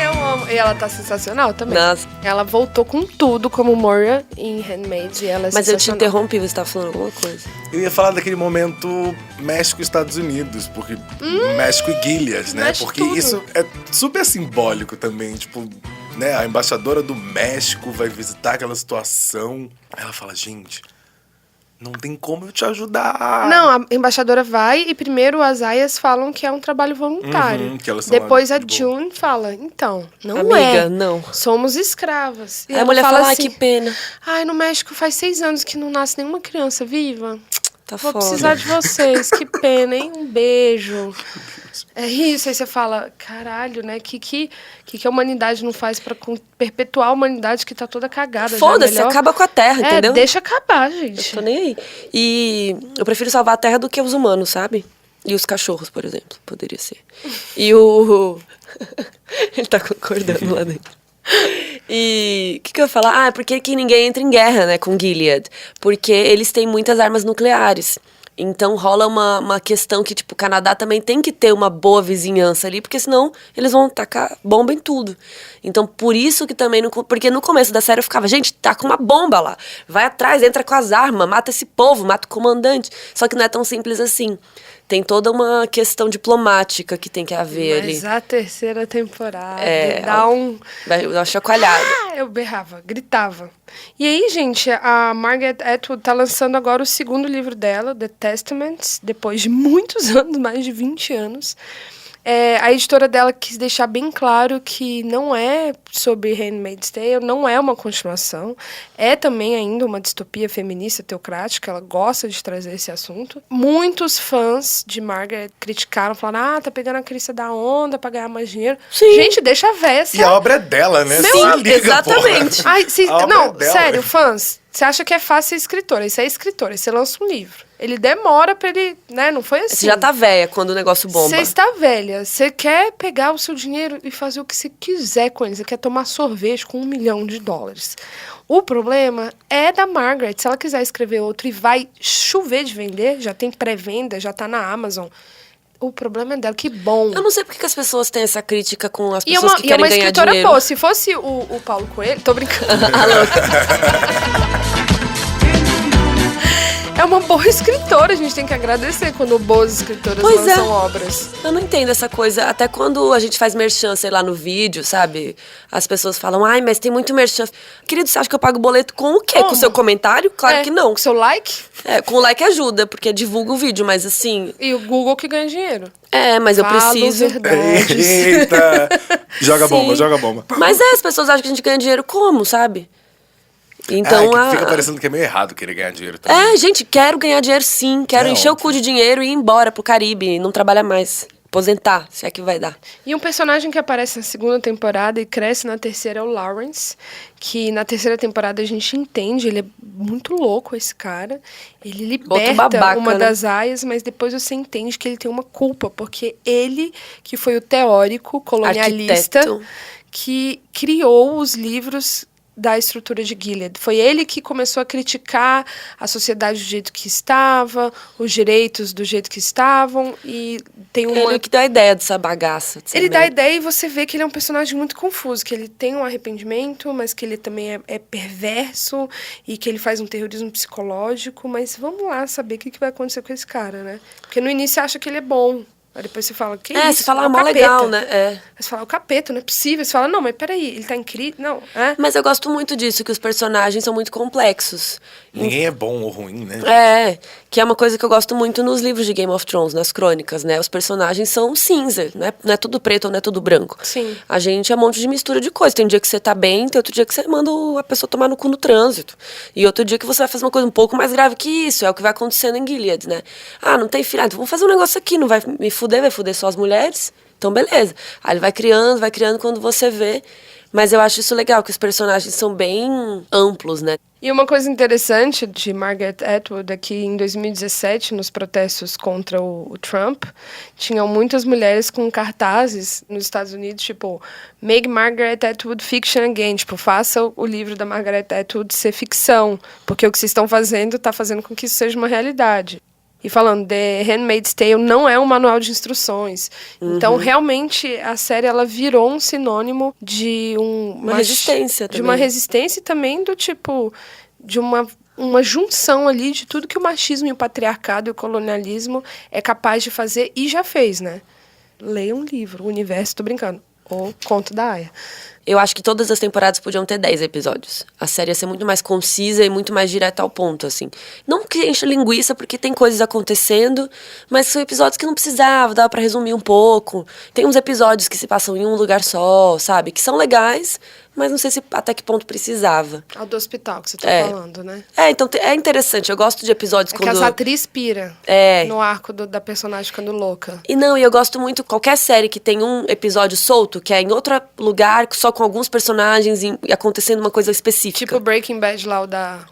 Eu amo. E ela tá sensacional também. Nossa. Ela voltou com tudo como Moira em Handmaid e ela é Mas eu te sensacional. interrompi, você tava falando alguma coisa. Eu ia falar daquele momento México e Estados Unidos, porque México e Gilead, né? Mexe Porque tudo. isso é super simbólico também, tipo, né? A embaixadora do México vai visitar aquela situação. Aí ela fala, gente, não tem como eu te ajudar. Não, a embaixadora vai e primeiro as aias falam que é um trabalho voluntário. Que elas são Depois lá a de boa. June fala, então, não Amiga, não. Somos escravas. E Aí a ela mulher fala, assim, que pena. no México faz 6 anos que não nasce nenhuma criança viva. Tá Vou foda. precisar de vocês, que pena, hein? Um beijo. É isso, aí você fala, caralho, né? Que a humanidade não faz pra perpetuar a humanidade que tá toda cagada? Foda-se, melhor... acaba com a Terra, entendeu? Deixa acabar, gente. Eu tô nem aí. E eu prefiro salvar a Terra do que os humanos, sabe? E os cachorros, por exemplo, poderia ser. E o... Ele tá concordando lá dentro. E o que eu ia falar? É porque que ninguém entra em guerra, né, com Gilead. Porque eles têm muitas armas nucleares. Então rola uma questão que, tipo, o Canadá também tem que ter uma boa vizinhança ali, porque senão eles vão tacar bomba em tudo. Então, por isso que também... Porque no começo da série eu ficava, gente, tá com uma bomba lá. Vai atrás, entra com as armas, mata esse povo, mata o comandante. Só que não é tão simples assim. Tem toda uma questão diplomática que tem que haver ali. Mas a terceira temporada Vai dar uma chacoalhada. verdade. Eu berrava, gritava. E aí, gente, a Margaret Atwood tá lançando agora o segundo livro dela, The Testaments, depois de muitos anos, mais de 20 anos. A editora dela quis deixar bem claro que não é sobre Handmaid's Tale, não é uma continuação. É também ainda uma distopia feminista teocrática, ela gosta de trazer esse assunto. Muitos fãs de Margaret criticaram, falaram, tá pegando a crista da onda pra ganhar mais dinheiro. Sim. Gente, deixa a véia. E a obra é dela, né? Sim, Se liga, exatamente. porra. Ai, A obra não, é dela. sério, fãs, você acha que é fácil ser escritora? Isso é escritora, você lança um livro. Ele demora pra ele, né? Não foi assim. Você já tá velha quando o negócio bomba. Você está velha, você quer pegar o seu dinheiro e fazer o que você quiser com ele. Você quer tomar sorvete com $1 milhão. O problema é da Margaret. Se ela quiser escrever outro e vai chover de vender, já tem pré-venda, já tá na Amazon. O problema é dela, que bom. Eu não sei porque que as pessoas têm essa crítica com as E pessoas que querem ganhar escritora dinheiro. boa. Se fosse o Paulo Coelho... Tô brincando. É uma boa escritora, a gente tem que agradecer quando boas escritoras lançam obras. Eu não entendo essa coisa. Até quando a gente faz merchan, sei lá, no vídeo, sabe? As pessoas falam, mas tem muito merchan. Querido, você acha que eu pago boleto com o quê? Como? Com o seu comentário? Claro que não. Com seu like? Com o like ajuda, porque divulga o vídeo, mas assim... E o Google que ganha dinheiro. Mas eu Falo preciso... verdades. Eita! Joga Sim. bomba, joga bomba. Mas as pessoas acham que a gente ganha dinheiro como, sabe? Então, que fica parecendo que é meio errado querer ganhar dinheiro também. Gente, quero ganhar dinheiro sim. Quero encher o óbvio. cu de dinheiro e ir embora pro Caribe. Não trabalhar mais. Aposentar, se é que vai dar. E um personagem que aparece na segunda temporada e cresce na terceira é o Lawrence, que na terceira temporada a gente entende, ele é muito louco, esse cara. Ele liberta babaca, uma né? das aias, mas depois você entende que ele tem uma culpa, porque ele, que foi o teórico colonialista, Arquiteto. que criou os livros da estrutura de Gilead. Foi ele que começou a criticar a sociedade do jeito que estava, os direitos do jeito que estavam, e tem uma... Ele que dá a ideia dessa bagaça. Ele dá a ideia e você vê que ele é um personagem muito confuso, que ele tem um arrependimento, mas que ele também é perverso e que ele faz um terrorismo psicológico, mas vamos lá saber o que vai acontecer com esse cara, né? Porque no início você acha que ele é bom, aí depois você fala, que isso? você fala, É o mó capeta. legal, né? Aí você fala, o capeta, não é possível. Você fala, não, mas peraí, ele tá em crise? Não, Mas eu gosto muito disso, que os personagens são muito complexos. Ninguém é bom ou ruim, né? Que é uma coisa que eu gosto muito nos livros de Game of Thrones, nas crônicas, né? Os personagens são cinza, não é tudo preto ou não é tudo branco. Sim. A gente é um monte de mistura de coisas. Tem um dia que você tá bem, tem outro dia que você manda a pessoa tomar no cu no trânsito. E outro dia que você vai fazer uma coisa um pouco mais grave que isso, é o que vai acontecendo em Gilead, né? Não tem filho, então vamos fazer um negócio aqui, não vai me fuder, vai fuder só as mulheres? Então beleza. Aí ele vai criando quando você vê. Mas eu acho isso legal, que os personagens são bem amplos, né? E uma coisa interessante de Margaret Atwood é que em 2017, nos protestos contra o Trump, tinham muitas mulheres com cartazes nos Estados Unidos, tipo, Make Margaret Atwood Fiction Again, tipo, faça o livro da Margaret Atwood ser ficção, porque o que vocês estão fazendo está fazendo com que isso seja uma realidade. E falando, The Handmaid's Tale não é um manual de instruções. Então, realmente, a série ela virou um sinônimo de uma resistência de também. uma resistência e também do tipo, de uma junção ali de tudo que o machismo e o patriarcado e o colonialismo é capaz de fazer e já fez, né? Leia um livro, O Universo, tô brincando, O Conto da Aya. Eu acho que todas as temporadas podiam ter 10 episódios. A série ia ser muito mais concisa e muito mais direta ao ponto, assim. Não que enche linguiça, porque tem coisas acontecendo, mas são episódios que não precisava, dava pra resumir um pouco. Tem uns episódios que se passam em um lugar só, sabe? Que são legais, mas não sei se até que ponto precisava. Ao do hospital que você tá falando, né? Então é interessante. Eu gosto de episódios Que quando... as atrizes pira no arco da personagem ficando louca. E eu gosto muito, qualquer série que tem um episódio solto, que é em outro lugar, só com alguns personagens e acontecendo uma coisa específica. Tipo Breaking Bad lá, o da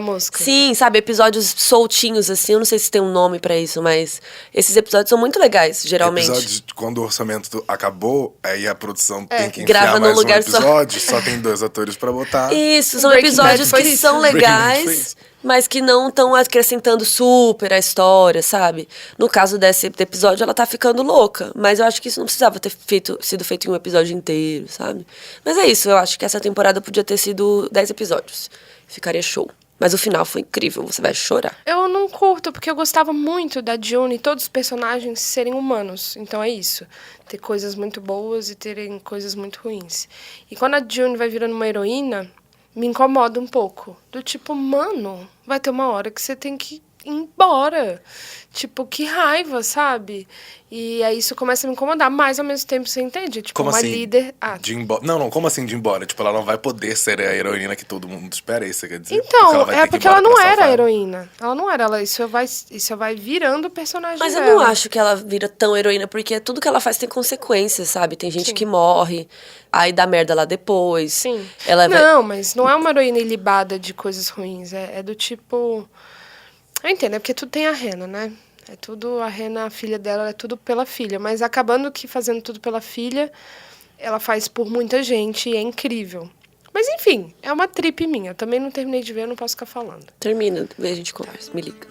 mosca. Sim, sabe, episódios soltinhos, assim, eu não sei se tem um nome pra isso, mas esses episódios são muito legais, geralmente. Episódios quando o orçamento acabou, aí a produção tem que grava enfiar num mais lugar um episódio, só tem 2 atores pra botar. Isso, são Breaking episódios Bad que foi são isso. Breaking Bad foi legais, isso. mas que não estão acrescentando super a história, sabe? No caso desse episódio, ela tá ficando louca, mas eu acho que isso não precisava ter sido feito em um episódio inteiro, sabe? Mas é isso, eu acho que essa temporada podia ter sido 10 episódios. Ficaria show. Mas o final foi incrível, você vai chorar. Eu não curto, porque eu gostava muito da June e todos os personagens serem humanos. Então é isso. Ter coisas muito boas e terem coisas muito ruins. E quando a June vai virando uma heroína, me incomoda um pouco. Do tipo, mano, vai ter uma hora que você tem que ir embora. Tipo, que raiva, sabe? E aí isso começa a me incomodar, mas ao mesmo tempo você entende? Tipo, Como uma assim? líder... De ir embora. Não, como assim de ir embora? Tipo, ela não vai poder ser a heroína que todo mundo espera, isso quer dizer? Então, ela vai ter que ir porque embora ela não pra era salvar. a heroína. Ela não era, isso vai virando o personagem Mas eu dela. não acho que ela vira tão heroína, porque tudo que ela faz tem consequências, sabe? Tem gente que morre, aí dá merda lá depois. Sim. Ela Não, mas não é uma heroína ilibada de coisas ruins. É do tipo... Eu entendo, é porque tudo tem a Rena, né? É tudo, a Rena, a filha dela, é tudo pela filha. Mas acabando que fazendo tudo pela filha, ela faz por muita gente e é incrível. Mas enfim, é uma trip minha. Eu também não terminei de ver, eu não posso ficar falando. Termina, a gente conversa, me liga.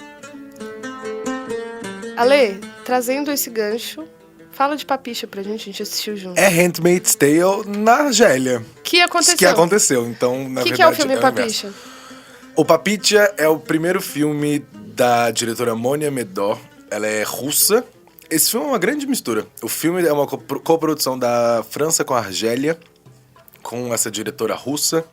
Ale, trazendo esse gancho, fala de Papicha pra gente, a gente assistiu junto. É Handmaid's Tale na Argélia. Que aconteceu? Que aconteceu, então, na verdade... Que é o filme inverso. Papicha? O Papicha é o primeiro filme da diretora Monia Medor. Ela é russa. Esse filme é uma grande mistura. O filme é uma coprodução da França com a Argélia, com essa diretora russa.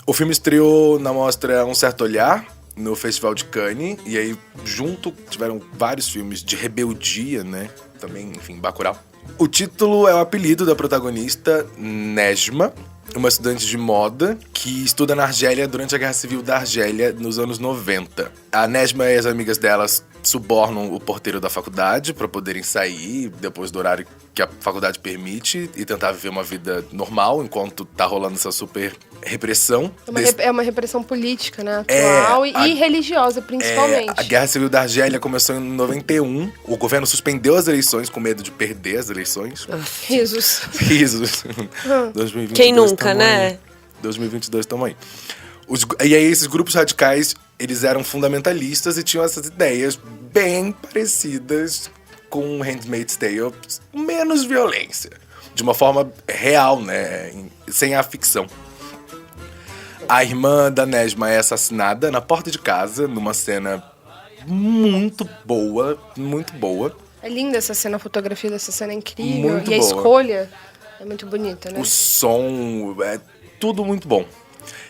O filme estreou na mostra Um Certo Olhar, no Festival de Cannes. E aí, junto, tiveram vários filmes de rebeldia, né? Também, enfim, Bacurau. O título é o apelido da protagonista, Nejma, uma estudante de moda que estuda na Argélia durante a Guerra Civil da Argélia nos anos 90. A Nejma e as amigas delas subornam o porteiro da faculdade para poderem sair depois do horário que a faculdade permite e tentar viver uma vida normal enquanto tá rolando essa super repressão. É uma repressão política, né? Atual e religiosa, principalmente. A Guerra Civil da Argélia começou em 91. O governo suspendeu as eleições com medo de perder as eleições. Risos. Risos. 2022 Quem nunca, tamo né? aí. 2022 estamos aí. E aí esses grupos radicais, eles eram fundamentalistas e tinham essas ideias bem parecidas com Handmaid's Tale, menos violência. De uma forma real, né? Sem a ficção. A irmã da Nejma é assassinada na porta de casa, numa cena muito boa, muito boa. É linda essa cena, a fotografia dessa cena é incrível. Muito e a boa. escolha é muito bonita, né? O som, é tudo muito bom.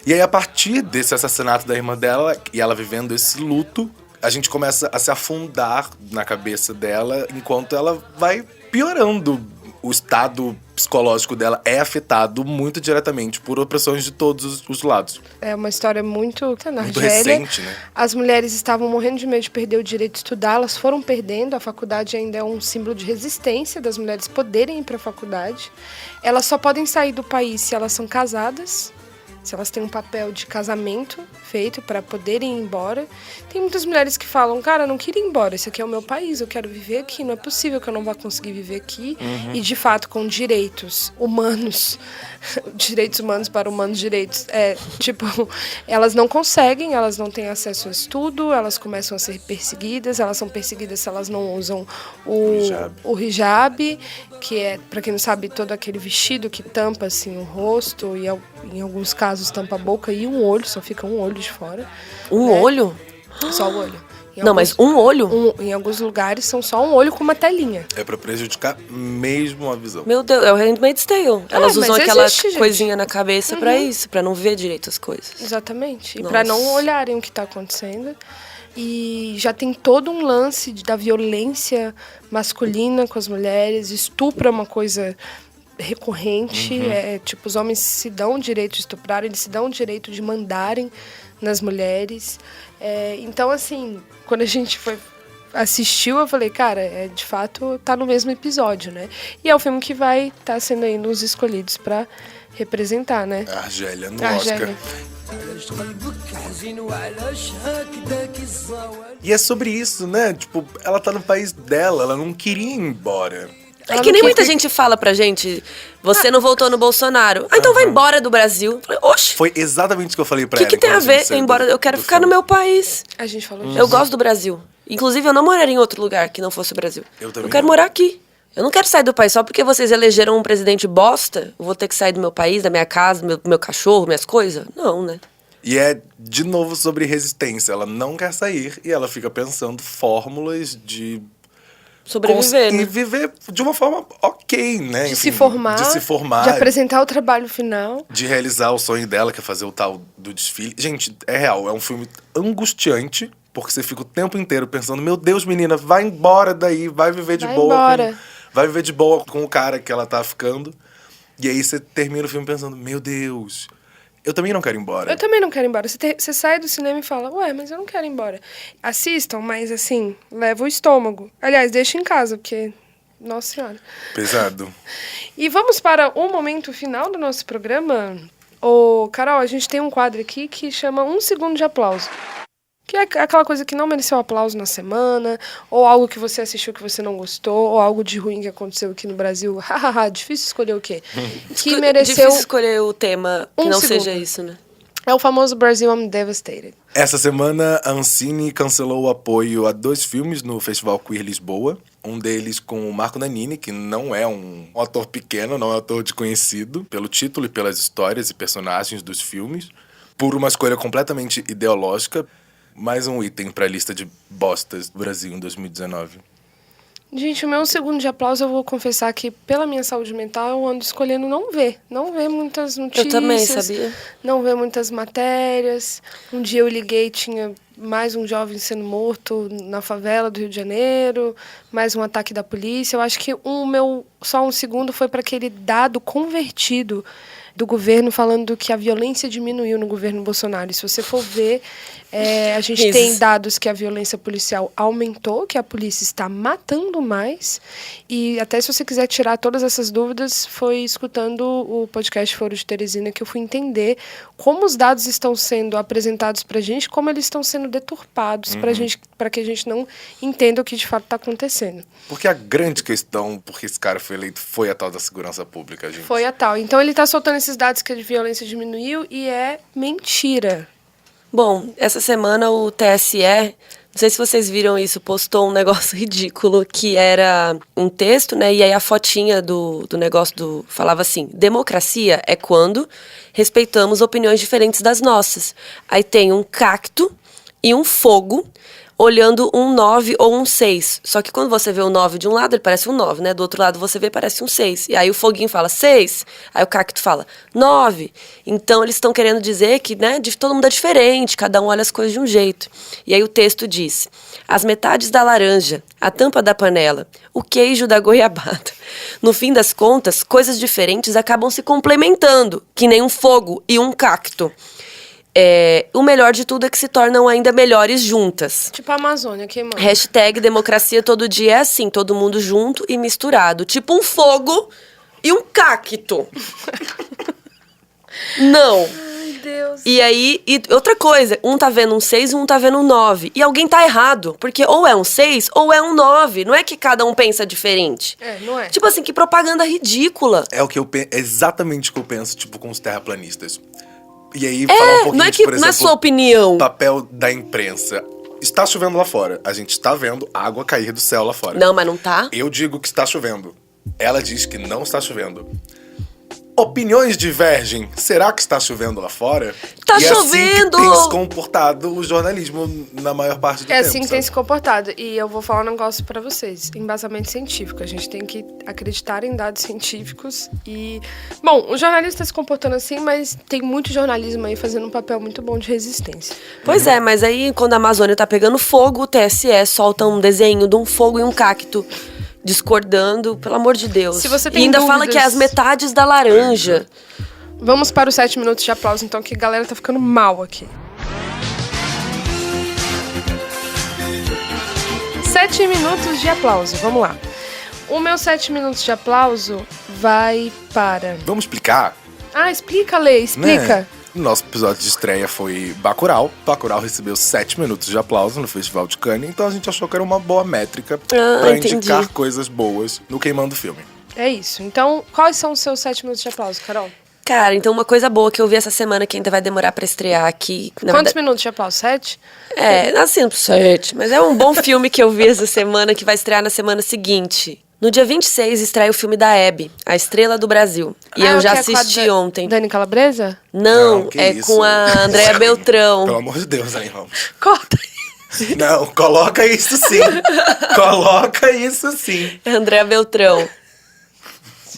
E aí, a partir desse assassinato da irmã dela, e ela vivendo esse luto, a gente começa a se afundar na cabeça dela, enquanto ela vai piorando. O estado psicológico dela é afetado muito diretamente por opressões de todos os lados. É uma história muito... Na Muito Argélia, recente, né? as mulheres estavam morrendo de medo de perder o direito de estudar, elas foram perdendo, a faculdade ainda é um símbolo de resistência das mulheres poderem ir para a faculdade. Elas só podem sair do país se elas são casadas, se elas têm um papel de casamento feito para poderem ir embora. Tem muitas mulheres que falam, cara, eu não queria ir embora, esse aqui é o meu país, eu quero viver aqui, não é possível que eu não vá conseguir viver aqui. E, de fato, com direitos humanos, direitos humanos para humanos direitos, elas não conseguem, elas não têm acesso ao estudo, elas começam a ser perseguidas, elas são perseguidas se elas não usam o hijab, que é, para quem não sabe, todo aquele vestido que tampa assim, o rosto e, em alguns casos, tampa a boca e um olho, só fica um olho de fora. Um olho? Só o olho. Mas um olho? Em alguns lugares são só um olho com uma telinha. É pra prejudicar mesmo a visão. Meu Deus, é o Handmaid's Tale. Elas usam mas aquela existe, coisinha na cabeça pra isso, pra não ver direito as coisas. Exatamente. E Nossa. para não olharem o que está acontecendo. E já tem todo um lance da violência masculina com as mulheres. Estupro é uma coisa recorrente. Tipo, os homens se dão o direito de estuprar, eles se dão o direito de mandarem nas mulheres. Então, assim, quando a gente assistiu, eu falei, cara, de fato, tá no mesmo episódio, né? E é o filme que vai estar sendo aí nos escolhidos pra representar, né? A Argélia no Argélia. Oscar. E é sobre isso, né? Tipo, ela tá no país dela, ela não queria ir embora. É que nem muita gente fala pra gente, você não votou no Bolsonaro. Então vai embora do Brasil. Falei, oxe, Foi exatamente isso que eu falei pra o ela. que tem a quando ver gente saiu embora? Eu quero do ficar no filme. meu país. A gente falou disso. Eu gosto do Brasil. Inclusive, eu não moraria em outro lugar que não fosse o Brasil. Eu também quero não. morar aqui. Eu não quero sair do país. Só porque vocês elegeram um presidente bosta, eu vou ter que sair do meu país, da minha casa, do meu cachorro, minhas coisas? Não, né? E é, de novo, sobre resistência. Ela não quer sair e ela fica pensando fórmulas de Sobreviver, e né? viver de uma forma ok, né? De se formar. De apresentar o trabalho final. De realizar o sonho dela, que é fazer o tal do desfile. Gente, é real, é um filme angustiante, porque você fica o tempo inteiro pensando, meu Deus, menina, vai embora daí, vai viver de boa. Vai viver de boa com o cara que ela tá ficando. E aí você termina o filme pensando, meu Deus, eu também não quero ir embora. Eu também não quero ir embora. Você sai do cinema e fala, ué, mas eu não quero ir embora. Assistam, mas assim, leva o estômago. Aliás, deixa em casa, porque... Nossa Senhora. Pesado. E vamos para o momento final do nosso programa. Ô, Carol, a gente tem um quadro aqui que chama 1 segundo de aplauso. Que é aquela coisa que não mereceu aplauso na semana, ou algo que você assistiu que você não gostou, ou algo de ruim que aconteceu aqui no Brasil. Hahaha, difícil escolher o quê? Que mereceu... Difícil escolher o tema que não segundo. seja isso, né? É o famoso Brazil I'm Devastated. Essa semana, a Ancine cancelou o apoio a 2 filmes no Festival Queer Lisboa. Um deles com o Marco Nanini, que não é um ator pequeno, não é um ator desconhecido, pelo título e pelas histórias e personagens dos filmes. Por uma escolha completamente ideológica. Mais um item pra lista de bostas do Brasil em 2019. Gente, o meu segundo de aplauso, eu vou confessar que, pela minha saúde mental, eu ando escolhendo não ver muitas notícias. Eu também, sabia? Não ver muitas matérias. Um dia eu liguei, tinha mais um jovem sendo morto na favela do Rio de Janeiro, mais um ataque da polícia. Eu acho que só um segundo foi para aquele dado convertido do governo falando que a violência diminuiu no governo Bolsonaro. E se você for ver, a gente tem dados que a violência policial aumentou, que a polícia está matando mais. E até se você quiser tirar todas essas dúvidas, foi escutando o podcast Foro de Teresina que eu fui entender como os dados estão sendo apresentados pra gente, como eles estão sendo deturpados para que a gente não entenda o que de fato está acontecendo. Porque a grande questão, porque esse cara foi eleito, foi a tal da segurança pública, gente. Foi a tal. Então ele está soltando esses dados que a violência diminuiu e é mentira. Bom, essa semana o TSE, não sei se vocês viram isso, postou um negócio ridículo, que era um texto, né? E aí a fotinha do negócio falava assim, democracia é quando respeitamos opiniões diferentes das nossas. Aí tem um cacto e um fogo olhando um 9 ou um 6. Só que quando você vê o 9 de um lado, ele parece um 9, né? Do outro lado você vê, parece um 6. E aí o foguinho fala 6. Aí o cacto fala 9. Então eles estão querendo dizer que, né, todo mundo é diferente, cada um olha as coisas de um jeito. E aí o texto diz: as metades da laranja, a tampa da panela, o queijo da goiabada. No fim das contas, coisas diferentes acabam se complementando, que nem um fogo e um cacto. O melhor de tudo é que se tornam ainda melhores juntas. Tipo a Amazônia, queimando. Hashtag democracia todo dia é assim, todo mundo junto e misturado. Tipo um fogo e um cacto. Não. Ai, Deus. E aí, outra coisa, um tá vendo um 6 e um tá vendo um 9. E alguém tá errado, porque ou é um 6 ou é um 9. Não é que cada um pensa diferente. Não é. Tipo assim, que propaganda ridícula. É exatamente o que eu penso, tipo, com os terraplanistas. E aí, falar um pouquinho não é de, que por exemplo, não é sua opinião. Papel da imprensa. Está chovendo lá fora. A gente está vendo água cair do céu lá fora. Não, mas não tá. Eu digo que está chovendo. Ela diz que não está chovendo. Opiniões divergem. Será que está chovendo lá fora? Tá e chovendo! É assim que tem se comportado o jornalismo na maior parte do tempo. É assim que tem sabe? se comportado. E eu vou falar um negócio pra vocês. Embasamento científico. A gente tem que acreditar em dados científicos. E, bom, o jornalista tá se comportando assim, mas tem muito jornalismo aí fazendo um papel muito bom de resistência. Pois é, mas aí quando a Amazônia tá pegando fogo, o TSE solta um desenho de um fogo e um cacto discordando, pelo amor de Deus. Se você tem e ainda dúvidas, fala que é as metades da laranja. Vamos para os 7 minutos de aplauso, então, que a galera tá ficando mal aqui. 7 minutos de aplauso, vamos lá. O meu 7 minutos de aplauso vai para... Vamos explicar? Explica, Lê, explica. Né? Nosso episódio de estreia foi Bacurau. Bacurau recebeu 7 minutos de aplauso no Festival de Cannes, então a gente achou que era uma boa métrica pra indicar coisas boas no Queimando Filme. É isso. Então, quais são os seus 7 minutos de aplauso, Carol? Cara, então uma coisa boa que eu vi essa semana que ainda vai demorar pra estrear aqui... Quantos minutos de aplauso? 7? Assim, 7. Mas é um bom filme que eu vi essa semana que vai estrear na semana seguinte. No dia 26 estreia o filme da Hebe, A Estrela do Brasil. E eu já assisti ontem. Dani Calabresa? Não, é isso? Com a Andréa Beltrão. Pelo amor de Deus, Dani Ramos. Corta. Não, coloca isso sim. Coloca isso sim. Andréa Beltrão.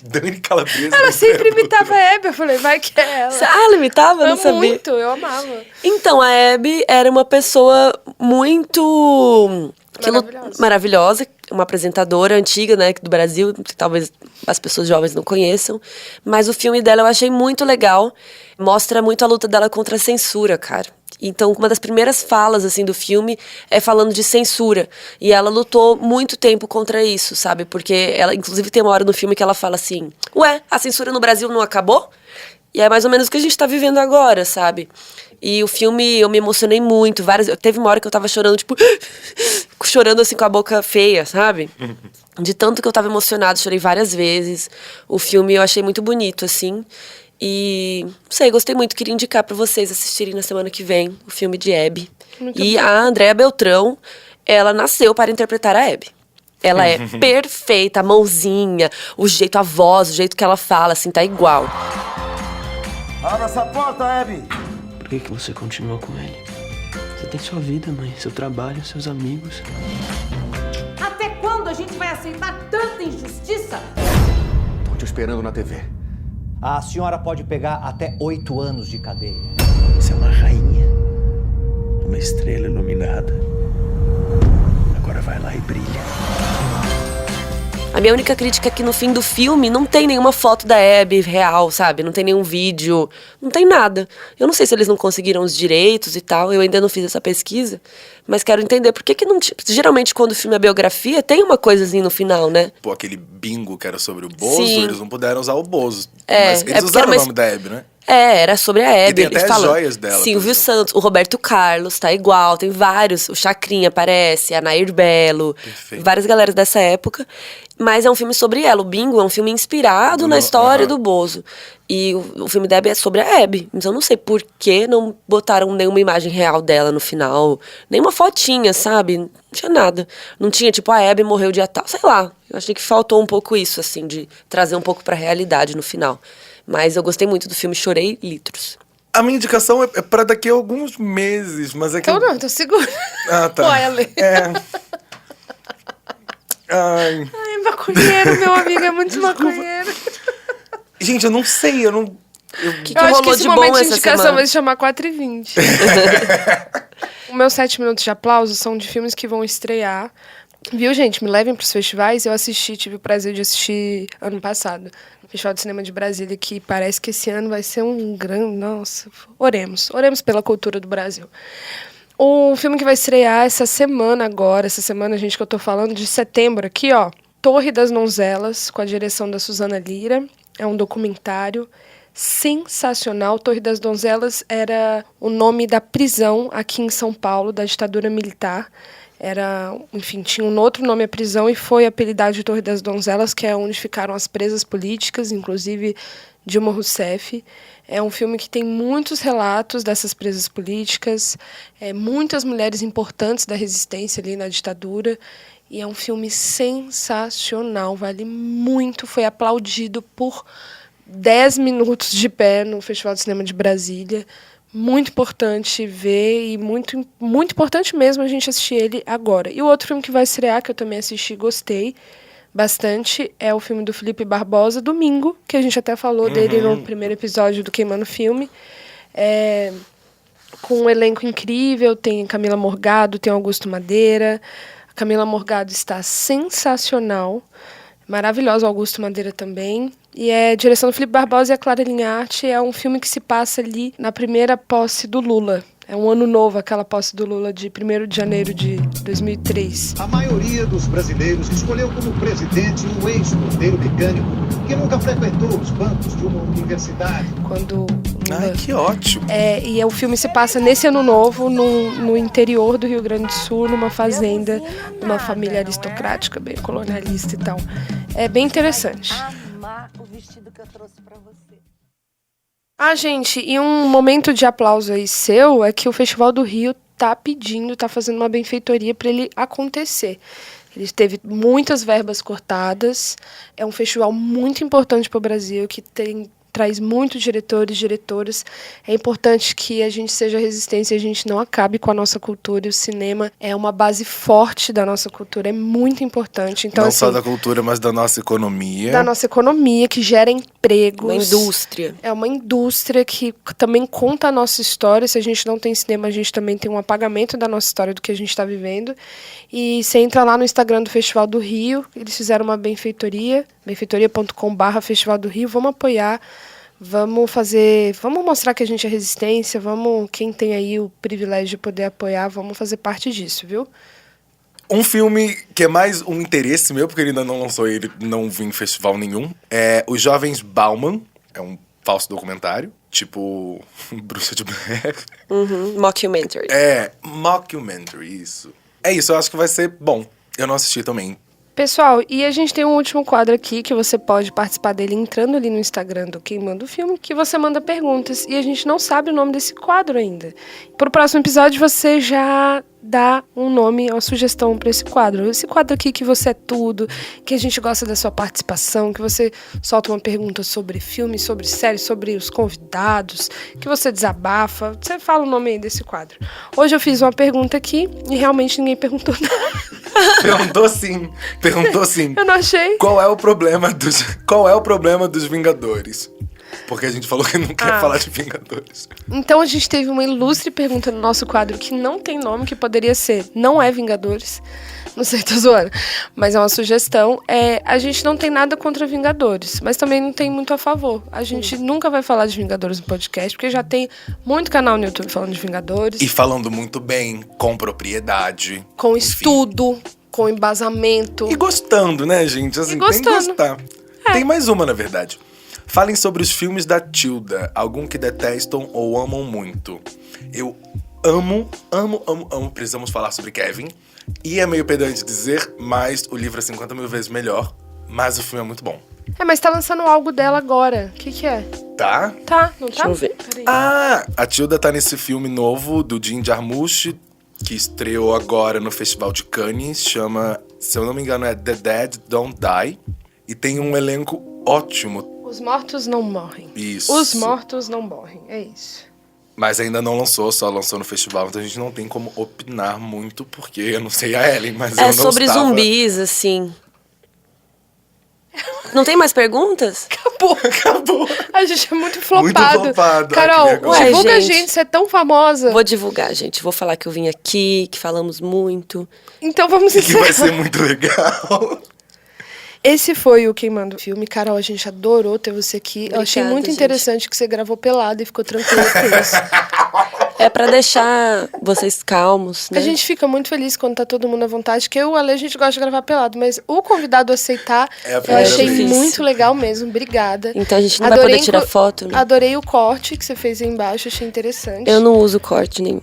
Dani Calabresa. Ela sempre imitava a Hebe. Eu falei, vai que é ela. Ela imitava? Eu não sabia. Muito, eu amava. Então, a Hebe era uma pessoa muito... maravilhosa, uma apresentadora antiga, né, do Brasil, que talvez as pessoas jovens não conheçam, mas o filme dela eu achei muito legal, mostra muito a luta dela contra a censura, cara. Então, uma das primeiras falas, assim, do filme é falando de censura, e ela lutou muito tempo contra isso, sabe, porque ela, inclusive, tem uma hora no filme que ela fala assim, ué, a censura no Brasil não acabou? E é mais ou menos o que a gente tá vivendo agora, sabe? E o filme, eu me emocionei muito. Teve uma hora que eu tava chorando, tipo... chorando assim com a boca feia, sabe? De tanto que eu tava emocionada, chorei várias vezes. O filme eu achei muito bonito, assim. E, não sei, gostei muito. Queria indicar pra vocês assistirem na semana que vem o filme de Hebe. E a Andréa Beltrão, ela nasceu para interpretar a Hebe. Ela é perfeita, a mãozinha, o jeito, a voz, o jeito que ela fala, assim, tá igual. Abra essa porta, Abby! Por que você continua com ele? Você tem sua vida, mãe, seu trabalho, seus amigos. Até quando a gente vai aceitar tanta injustiça? Tô te esperando na TV. A senhora pode pegar até 8 anos de cadeia. Você é uma rainha. Uma estrela iluminada. Agora vai lá e brilha. A minha única crítica é que no fim do filme não tem nenhuma foto da Hebe real, sabe? Não tem nenhum vídeo, não tem nada. Eu não sei se eles não conseguiram os direitos e tal, eu ainda não fiz essa pesquisa, mas quero entender por que não... Geralmente quando o filme é biografia, tem uma coisazinha no final, né? Pô, aquele bingo que era sobre o Bozo, Sim. eles não puderam usar o Bozo. É, mas eles usaram o nome da Hebe, né? Era sobre a Hebe. E tem até as joias dela. Silvio Santos, o Roberto Carlos, tá igual, tem vários. O Chacrinha aparece, a Nair Belo, várias galeras dessa época. Mas é um filme sobre ela. O Bingo é um filme inspirado na história do Bozo. E o filme da Hebe é sobre a Hebe. Então eu não sei por que não botaram nenhuma imagem real dela no final. Nenhuma fotinha, sabe? Não tinha nada. Não tinha, tipo, a Hebe morreu dia tal. Sei lá. Eu achei que faltou um pouco isso, assim, de trazer um pouco pra realidade no final. Mas eu gostei muito do filme, chorei litros. A minha indicação é pra daqui a alguns meses, mas é que... Então não, tô segura. Ah, tá. Olha, Lê. Ai, maconheiro, meu amigo, é muito maconheiro. gente, eu não sei, eu não... O que eu acho que rolou esse de bom momento de essa indicação semana? vai se chamar 4h20. Os meus 7 minutos de aplauso são de filmes que vão estrear. Viu, gente? Me levem pros festivais. Eu tive o prazer de assistir ano passado. No Festival de Cinema de Brasília, que parece que esse ano vai ser um grande... Nossa, oremos pela cultura do Brasil. O filme que vai estrear essa semana, gente, que eu tô falando, de setembro, aqui, ó. Torre das Donzelas, com a direção da Suzana Lira. É um documentário sensacional. Torre das Donzelas era o nome da prisão aqui em São Paulo, da ditadura militar. Tinha um outro nome a prisão e foi apelidado de Torre das Donzelas, que é onde ficaram as presas políticas, inclusive Dilma Rousseff. É um filme que tem muitos relatos dessas presas políticas, muitas mulheres importantes da resistência ali na ditadura, e é um filme sensacional, vale muito, foi aplaudido por 10 minutos de pé no Festival de Cinema de Brasília. Muito importante ver e muito, muito importante mesmo a gente assistir ele agora. E o outro filme que vai estrear, que eu também assisti e gostei bastante, é o filme do Felipe Barbosa, Domingo, que a gente até falou dele no primeiro episódio do Queimando Filme. Com um elenco incrível, tem Camila Morgado, tem Augusto Madeira. A Camila Morgado está sensacional, maravilhosa, Augusto Madeira também. E é direção do Felipe Barbosa e a Clara Linhart. É um filme que se passa ali na primeira posse do Lula. É um ano novo, aquela posse do Lula de 1º de janeiro de 2003. A maioria dos brasileiros escolheu como presidente um ex-porteiro mecânico que nunca frequentou os bancos de uma universidade. Quando Lula... Ai, que ótimo! E o filme se passa nesse ano novo, no interior do Rio Grande do Sul, numa fazenda, numa família aristocrática, bem colonialista e tal. É bem interessante. O vestido que eu trouxe pra você. Gente, e um momento de aplauso aí seu é que o Festival do Rio tá fazendo uma benfeitoria para ele acontecer. Ele teve muitas verbas cortadas. É um festival muito importante para o Brasil, que traz muitos diretores, diretoras. É importante que a gente seja resistente e a gente não acabe com a nossa cultura. E o cinema é uma base forte da nossa cultura, é muito importante. Então, não assim, só da cultura, mas da nossa economia. Da nossa economia, que gera empregos. Uma indústria. É uma indústria que também conta a nossa história. Se a gente não tem cinema, a gente também tem um apagamento da nossa história, do que a gente está vivendo. E você entra lá no Instagram do Festival do Rio, eles fizeram uma benfeitoria, benfeitoria.com/Festival do Rio. Vamos apoiar. Vamos mostrar que a gente é resistência, quem tem aí o privilégio de poder apoiar, vamos fazer parte disso, viu? Um filme que é mais um interesse meu, porque ele ainda não lançou, ele não vi em festival nenhum, é Os Jovens Bauman, é um falso documentário, tipo Bruxa de Blair. Mockumentary. Mockumentary, isso. É isso, eu acho que vai ser bom. Eu não assisti também. Pessoal, e a gente tem um último quadro aqui que você pode participar dele entrando ali no Instagram do Quem Manda o Filme, que você manda perguntas e a gente não sabe o nome desse quadro ainda. Pro próximo episódio você já dá um nome, uma sugestão para esse quadro. Esse quadro aqui que você é tudo, que a gente gosta da sua participação, que você solta uma pergunta sobre filme, sobre série, sobre os convidados, que você desabafa. Você fala o nome aí desse quadro. Hoje eu fiz uma pergunta aqui e realmente ninguém perguntou nada. Perguntou sim. Eu não achei. Qual é o problema dos Vingadores? Porque a gente falou que não quer falar de Vingadores. Então a gente teve uma ilustre pergunta no nosso quadro que não tem nome, que poderia ser Não é Vingadores. Não sei, tô zoando. Mas é uma sugestão. A gente não tem nada contra Vingadores, mas também não tem muito a favor. A gente nunca vai falar de Vingadores no podcast, porque já tem muito canal no YouTube falando de Vingadores. E falando muito bem, com propriedade. Com estudo, com embasamento. E gostando, né, gente? Assim, tem que gostar. Tem mais uma, na verdade. Falem sobre os filmes da Tilda, algum que detestam ou amam muito. Eu amo, precisamos falar sobre Kevin. E é meio pedante dizer, mas o livro é 50 mil vezes melhor, mas o filme é muito bom. Mas tá lançando algo dela agora. O que é? Tá? Tá, não tá? Deixa eu ver. A Tilda tá nesse filme novo do Jim Jarmusch, que estreou agora no Festival de Cannes, chama, se eu não me engano, é The Dead Don't Die. E tem um elenco ótimo. Os mortos não morrem. Isso. Os mortos não morrem, é isso. Mas ainda não lançou, só lançou no festival, então a gente não tem como opinar muito, porque eu não sei a Ellen, mas eu não estava... É sobre zumbis, assim. Não tem mais perguntas? Acabou. A gente é muito flopado. Muito flopado. Carol, divulga a gente, você é tão famosa. Vou divulgar, gente. Vou falar que eu vim aqui, que falamos muito. Então vamos encerrar. Que vai ser muito legal. Esse foi o Quem Manda o Filme. Carol, a gente adorou ter você aqui. Obrigada, eu achei muito gente. interessante que você gravou pelado e ficou tranquila com isso. É pra deixar vocês calmos, né? A gente fica muito feliz quando tá todo mundo à vontade, que eu e o Ale, a gente gosta de gravar pelado, mas o convidado aceitar, eu achei muito legal mesmo. Obrigada. Então a gente não vai poder tirar foto, né? Adorei o corte que você fez aí embaixo, achei interessante. Eu não uso corte nenhum.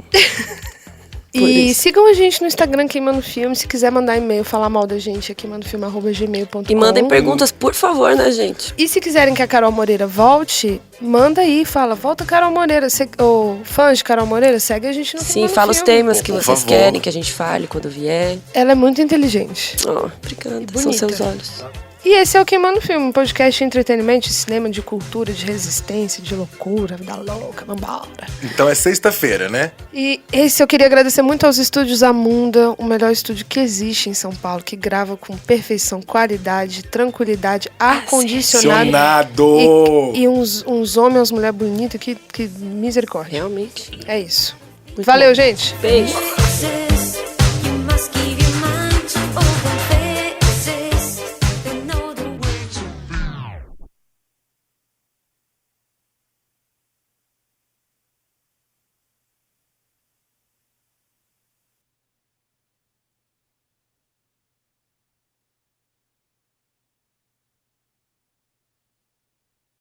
E sigam a gente no Instagram, Quem Manda o Filme. Se quiser mandar e-mail, falar mal da gente, é quemmandofilme@gmail.com. E mandem perguntas, por favor, né, gente? E se quiserem que a Carol Moreira volte, manda aí, fala, volta Carol Moreira. Fãs de Carol Moreira, segue a gente no Sim, fala os temas que vocês querem que a gente fale quando vier. Ela é muito inteligente. Obrigada, são seus olhos. E esse é o Quem Manda o Filme, um podcast de entretenimento, de cinema, de cultura, de resistência, de loucura, vida louca, vambora. Então é sexta-feira, né? E esse eu queria agradecer muito aos estúdios Amunda, o melhor estúdio que existe em São Paulo, que grava com perfeição, qualidade, tranquilidade, ar-condicionado. E uns homens, umas mulheres bonitas, que misericórdia. Realmente. É isso. Valeu, gente. Beijo.